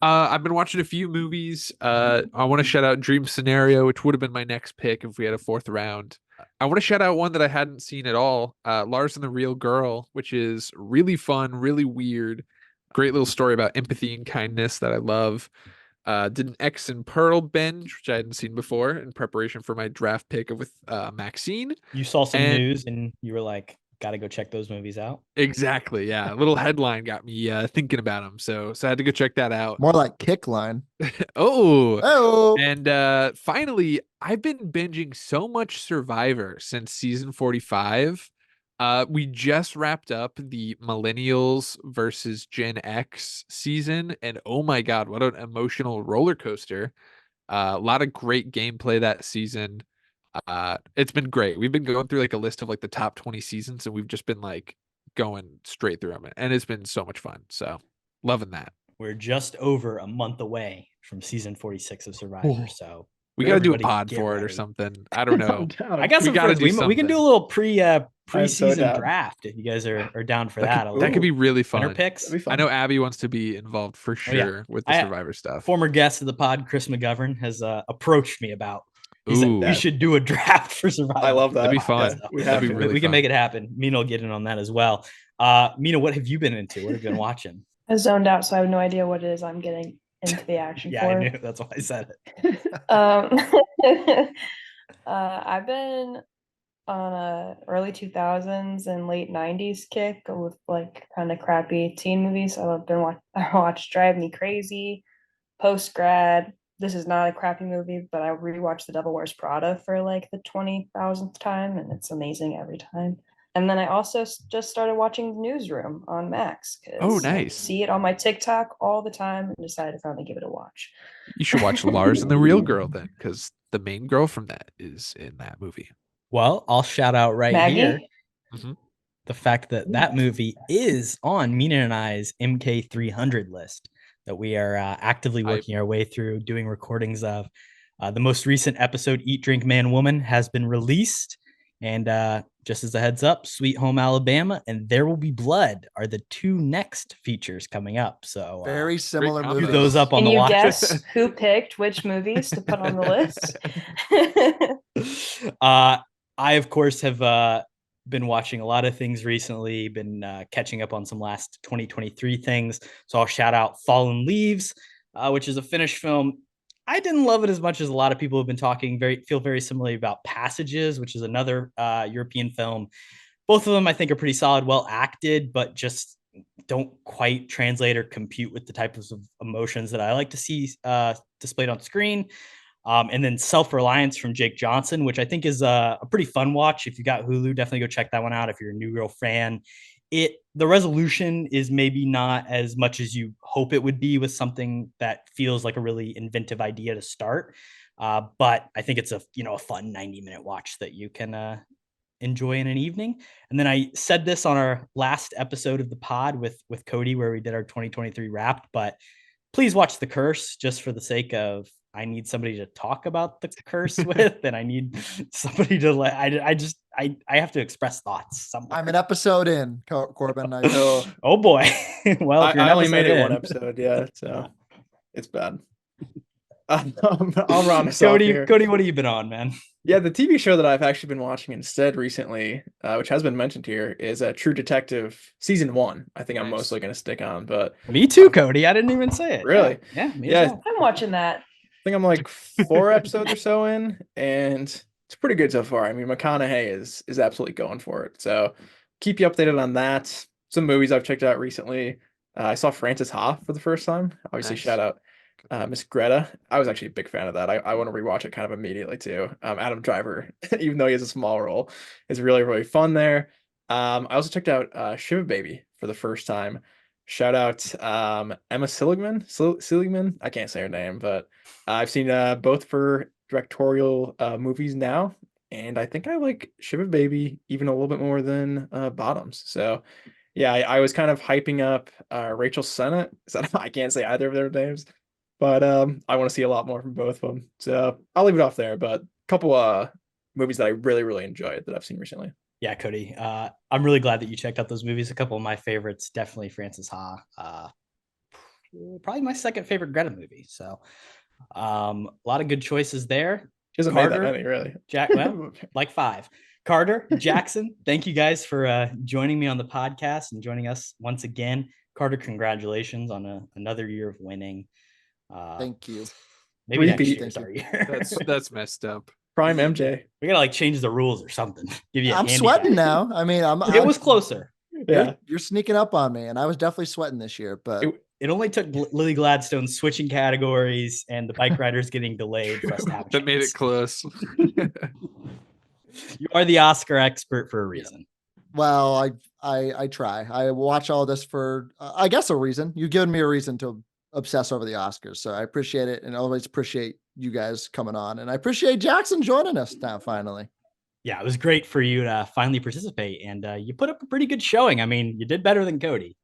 I've been watching a few movies. I want to shout out Dream Scenario, which would have been my next pick if we had a 4th round. I want to shout out one that I hadn't seen at all, Lars and the Real Girl, which is really fun, really weird. Great little story about empathy and kindness that I love. Did an X and Pearl binge, which I hadn't seen before, in preparation for my draft pick with Maxine. You saw some news and you were like, got to go check those movies out. Exactly. Yeah. A little headline got me thinking about them. So I had to go check that out. More like kick line. Oh. And finally, I've been binging so much Survivor since season 45. We just wrapped up the Millennials versus Gen X season. And oh my God, what an emotional roller coaster. A lot of great gameplay that season. It's been great. We've been going through like a list of like the top 20 seasons, and we've just been like going straight through them, and it's been so much fun. So loving that. we're just over a month away from season 46 of Survivor. So we got to do a everybody pod get for it or ready. something. I don't know. down. I got We some gotta friends. do We can do a something. little so pre-season down. draft if you guys are down for That that. could, that could be really winner fun. picks. That'd be fun. I know Abby wants to be involved for sure with the Survivor stuff. Former guest of the pod, Chris McGovern, has approached me about. He said Ooh. we should do a draft for Survivor. I love that. That'd be fun. Yeah, we That'd have be to. really we can fun. make it happen. Mina will get in on that as well. Mina, what have you been into? What have you been watching? I zoned out, so I have no idea what it is I'm getting into the action Yeah, for. I knew. That's why I said it. I've been on a early 2000s and late 90s kick with like kind of crappy teen movies. I watched Drive Me Crazy, Post Grad. This is not a crappy movie, but I rewatched The Devil Wears Prada for like the 20,000th time, and it's amazing every time. And then I also just started watching Newsroom on Max. Oh, I nice. see it on my TikTok all the time and decided to finally give it a watch. You should watch Lars and the Real Girl then, because the main girl from that is in that movie. Well, I'll shout out right Maggie? here Mhm. the fact that that movie is on Mina and I's MK300 list that we are actively working our way through, doing recordings of. The most recent episode, Eat, Drink, Man, Woman, has been released. And just as a heads up, Sweet Home Alabama and There Will Be Blood are the two next features coming up. So Very similar combo. do movies. those up on Can the you watch. guess who picked which movies to put on the list? I, of course, have been watching a lot of things recently, been catching up on some last 2023 things. So I'll shout out Fallen Leaves, which is a Finnish film. I didn't love it as much as a lot of people have been talking. Feel very similarly about Passages, which is another European film. Both of them, I think, are pretty solid, well acted, but just don't quite translate or compute with the types of emotions that I like to see displayed on screen. And then Self-Reliance from Jake Johnson, which I think is a pretty fun watch. If you got Hulu, definitely go check that one out if you're a New Girl fan. The resolution is maybe not as much as you hope it would be with something that feels like a really inventive idea to start. But I think it's a fun 90-minute watch that you can enjoy in an evening. And then I said this on our last episode of the pod with Kody, where we did our 2023 wrap, but please watch The Curse just for the sake of I need somebody to talk about The Curse with, and I need somebody to I have to express thoughts somewhere. I'm an episode in, Korbin. Oh boy. Well, if you're I an only made it in, one episode, yeah, so it's bad. I'll round us off here. Kody, what have you been on, man? Yeah, the TV show that I've actually been watching instead recently, which has been mentioned here, is True Detective Season 1. I think I'm mostly going to stick on, but Me too, Kody. I didn't even say it. Really? Yeah, me Yeah. as well. I'm watching that. I think I'm like 4 episodes or so in, and it's pretty good so far. I mean, McConaughey is absolutely going for it. So keep you updated on that. Some movies I've checked out recently. I saw Frances Ha for the first time. Obviously, Nice. shout out Miss Greta. I was actually a big fan of that. I want to rewatch it kind of immediately too. Adam Driver, even though he has a small role, is really, really fun there. I also checked out Shiva Baby for the first time. Shout out Emma Seligman. I can't say her name, but I've seen both for directorial movies now, and I think I like Shiva Baby even a little bit more than Bottoms. So yeah, I was kind of hyping up Rachel Sennett. I can't say either of their names, but I want to see a lot more from both of them. So I'll leave it off there. But a couple movies that I really, really enjoyed that I've seen recently. Yeah, Kody. I'm really glad that you checked out those movies. A couple of my favorites, definitely Frances Ha. Probably my second favorite Greta movie. So a lot of good choices there. She hasn't made that Carter, many, really. Well, like 5. Carter, Jackson, thank you guys for joining me on the podcast and joining us once again. Carter, congratulations on another year of winning. Thank you. Maybe next Repeat. year's our year. That's messed up. Prime MJ. We gotta like change the rules or something. Give you. I'm sweating now. I mean, It was closer. Yeah. You're sneaking up on me, and I was definitely sweating this year. But It only took Lily Gladstone switching categories and the bike riders getting delayed for us to have a That made chance. it close. You are the Oscar expert for a reason. well, I try. I watch all this for I guess a reason. You've given me a reason to obsess over the Oscars, so I appreciate it, and always appreciate you guys coming on, and I appreciate Jackson joining us now finally. Yeah, it was great for you to finally participate, and you put up a pretty good showing. I mean, you did better than Kody.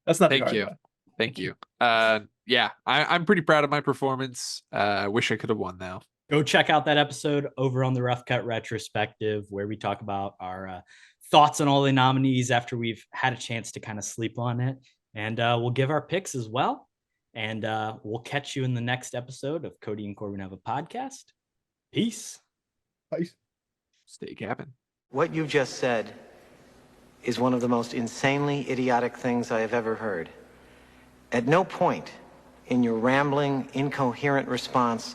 That's not Thank you. Thank you. Yeah, I'm pretty proud of my performance. I wish I could have won though. Go check out that episode over on the Rough Cut Retrospective, where we talk about our thoughts on all the nominees after we've had a chance to kind of sleep on it. And we'll give our picks as well. And we'll catch you in the next episode of Kody and Korbin Have a Podcast. Peace. Peace. Stay capping. What you just said is one of the most insanely idiotic things I have ever heard. At no point in your rambling, incoherent response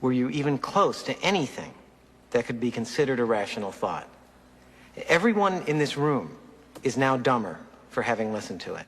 were you even close to anything that could be considered a rational thought. Everyone in this room is now dumber for having listened to it.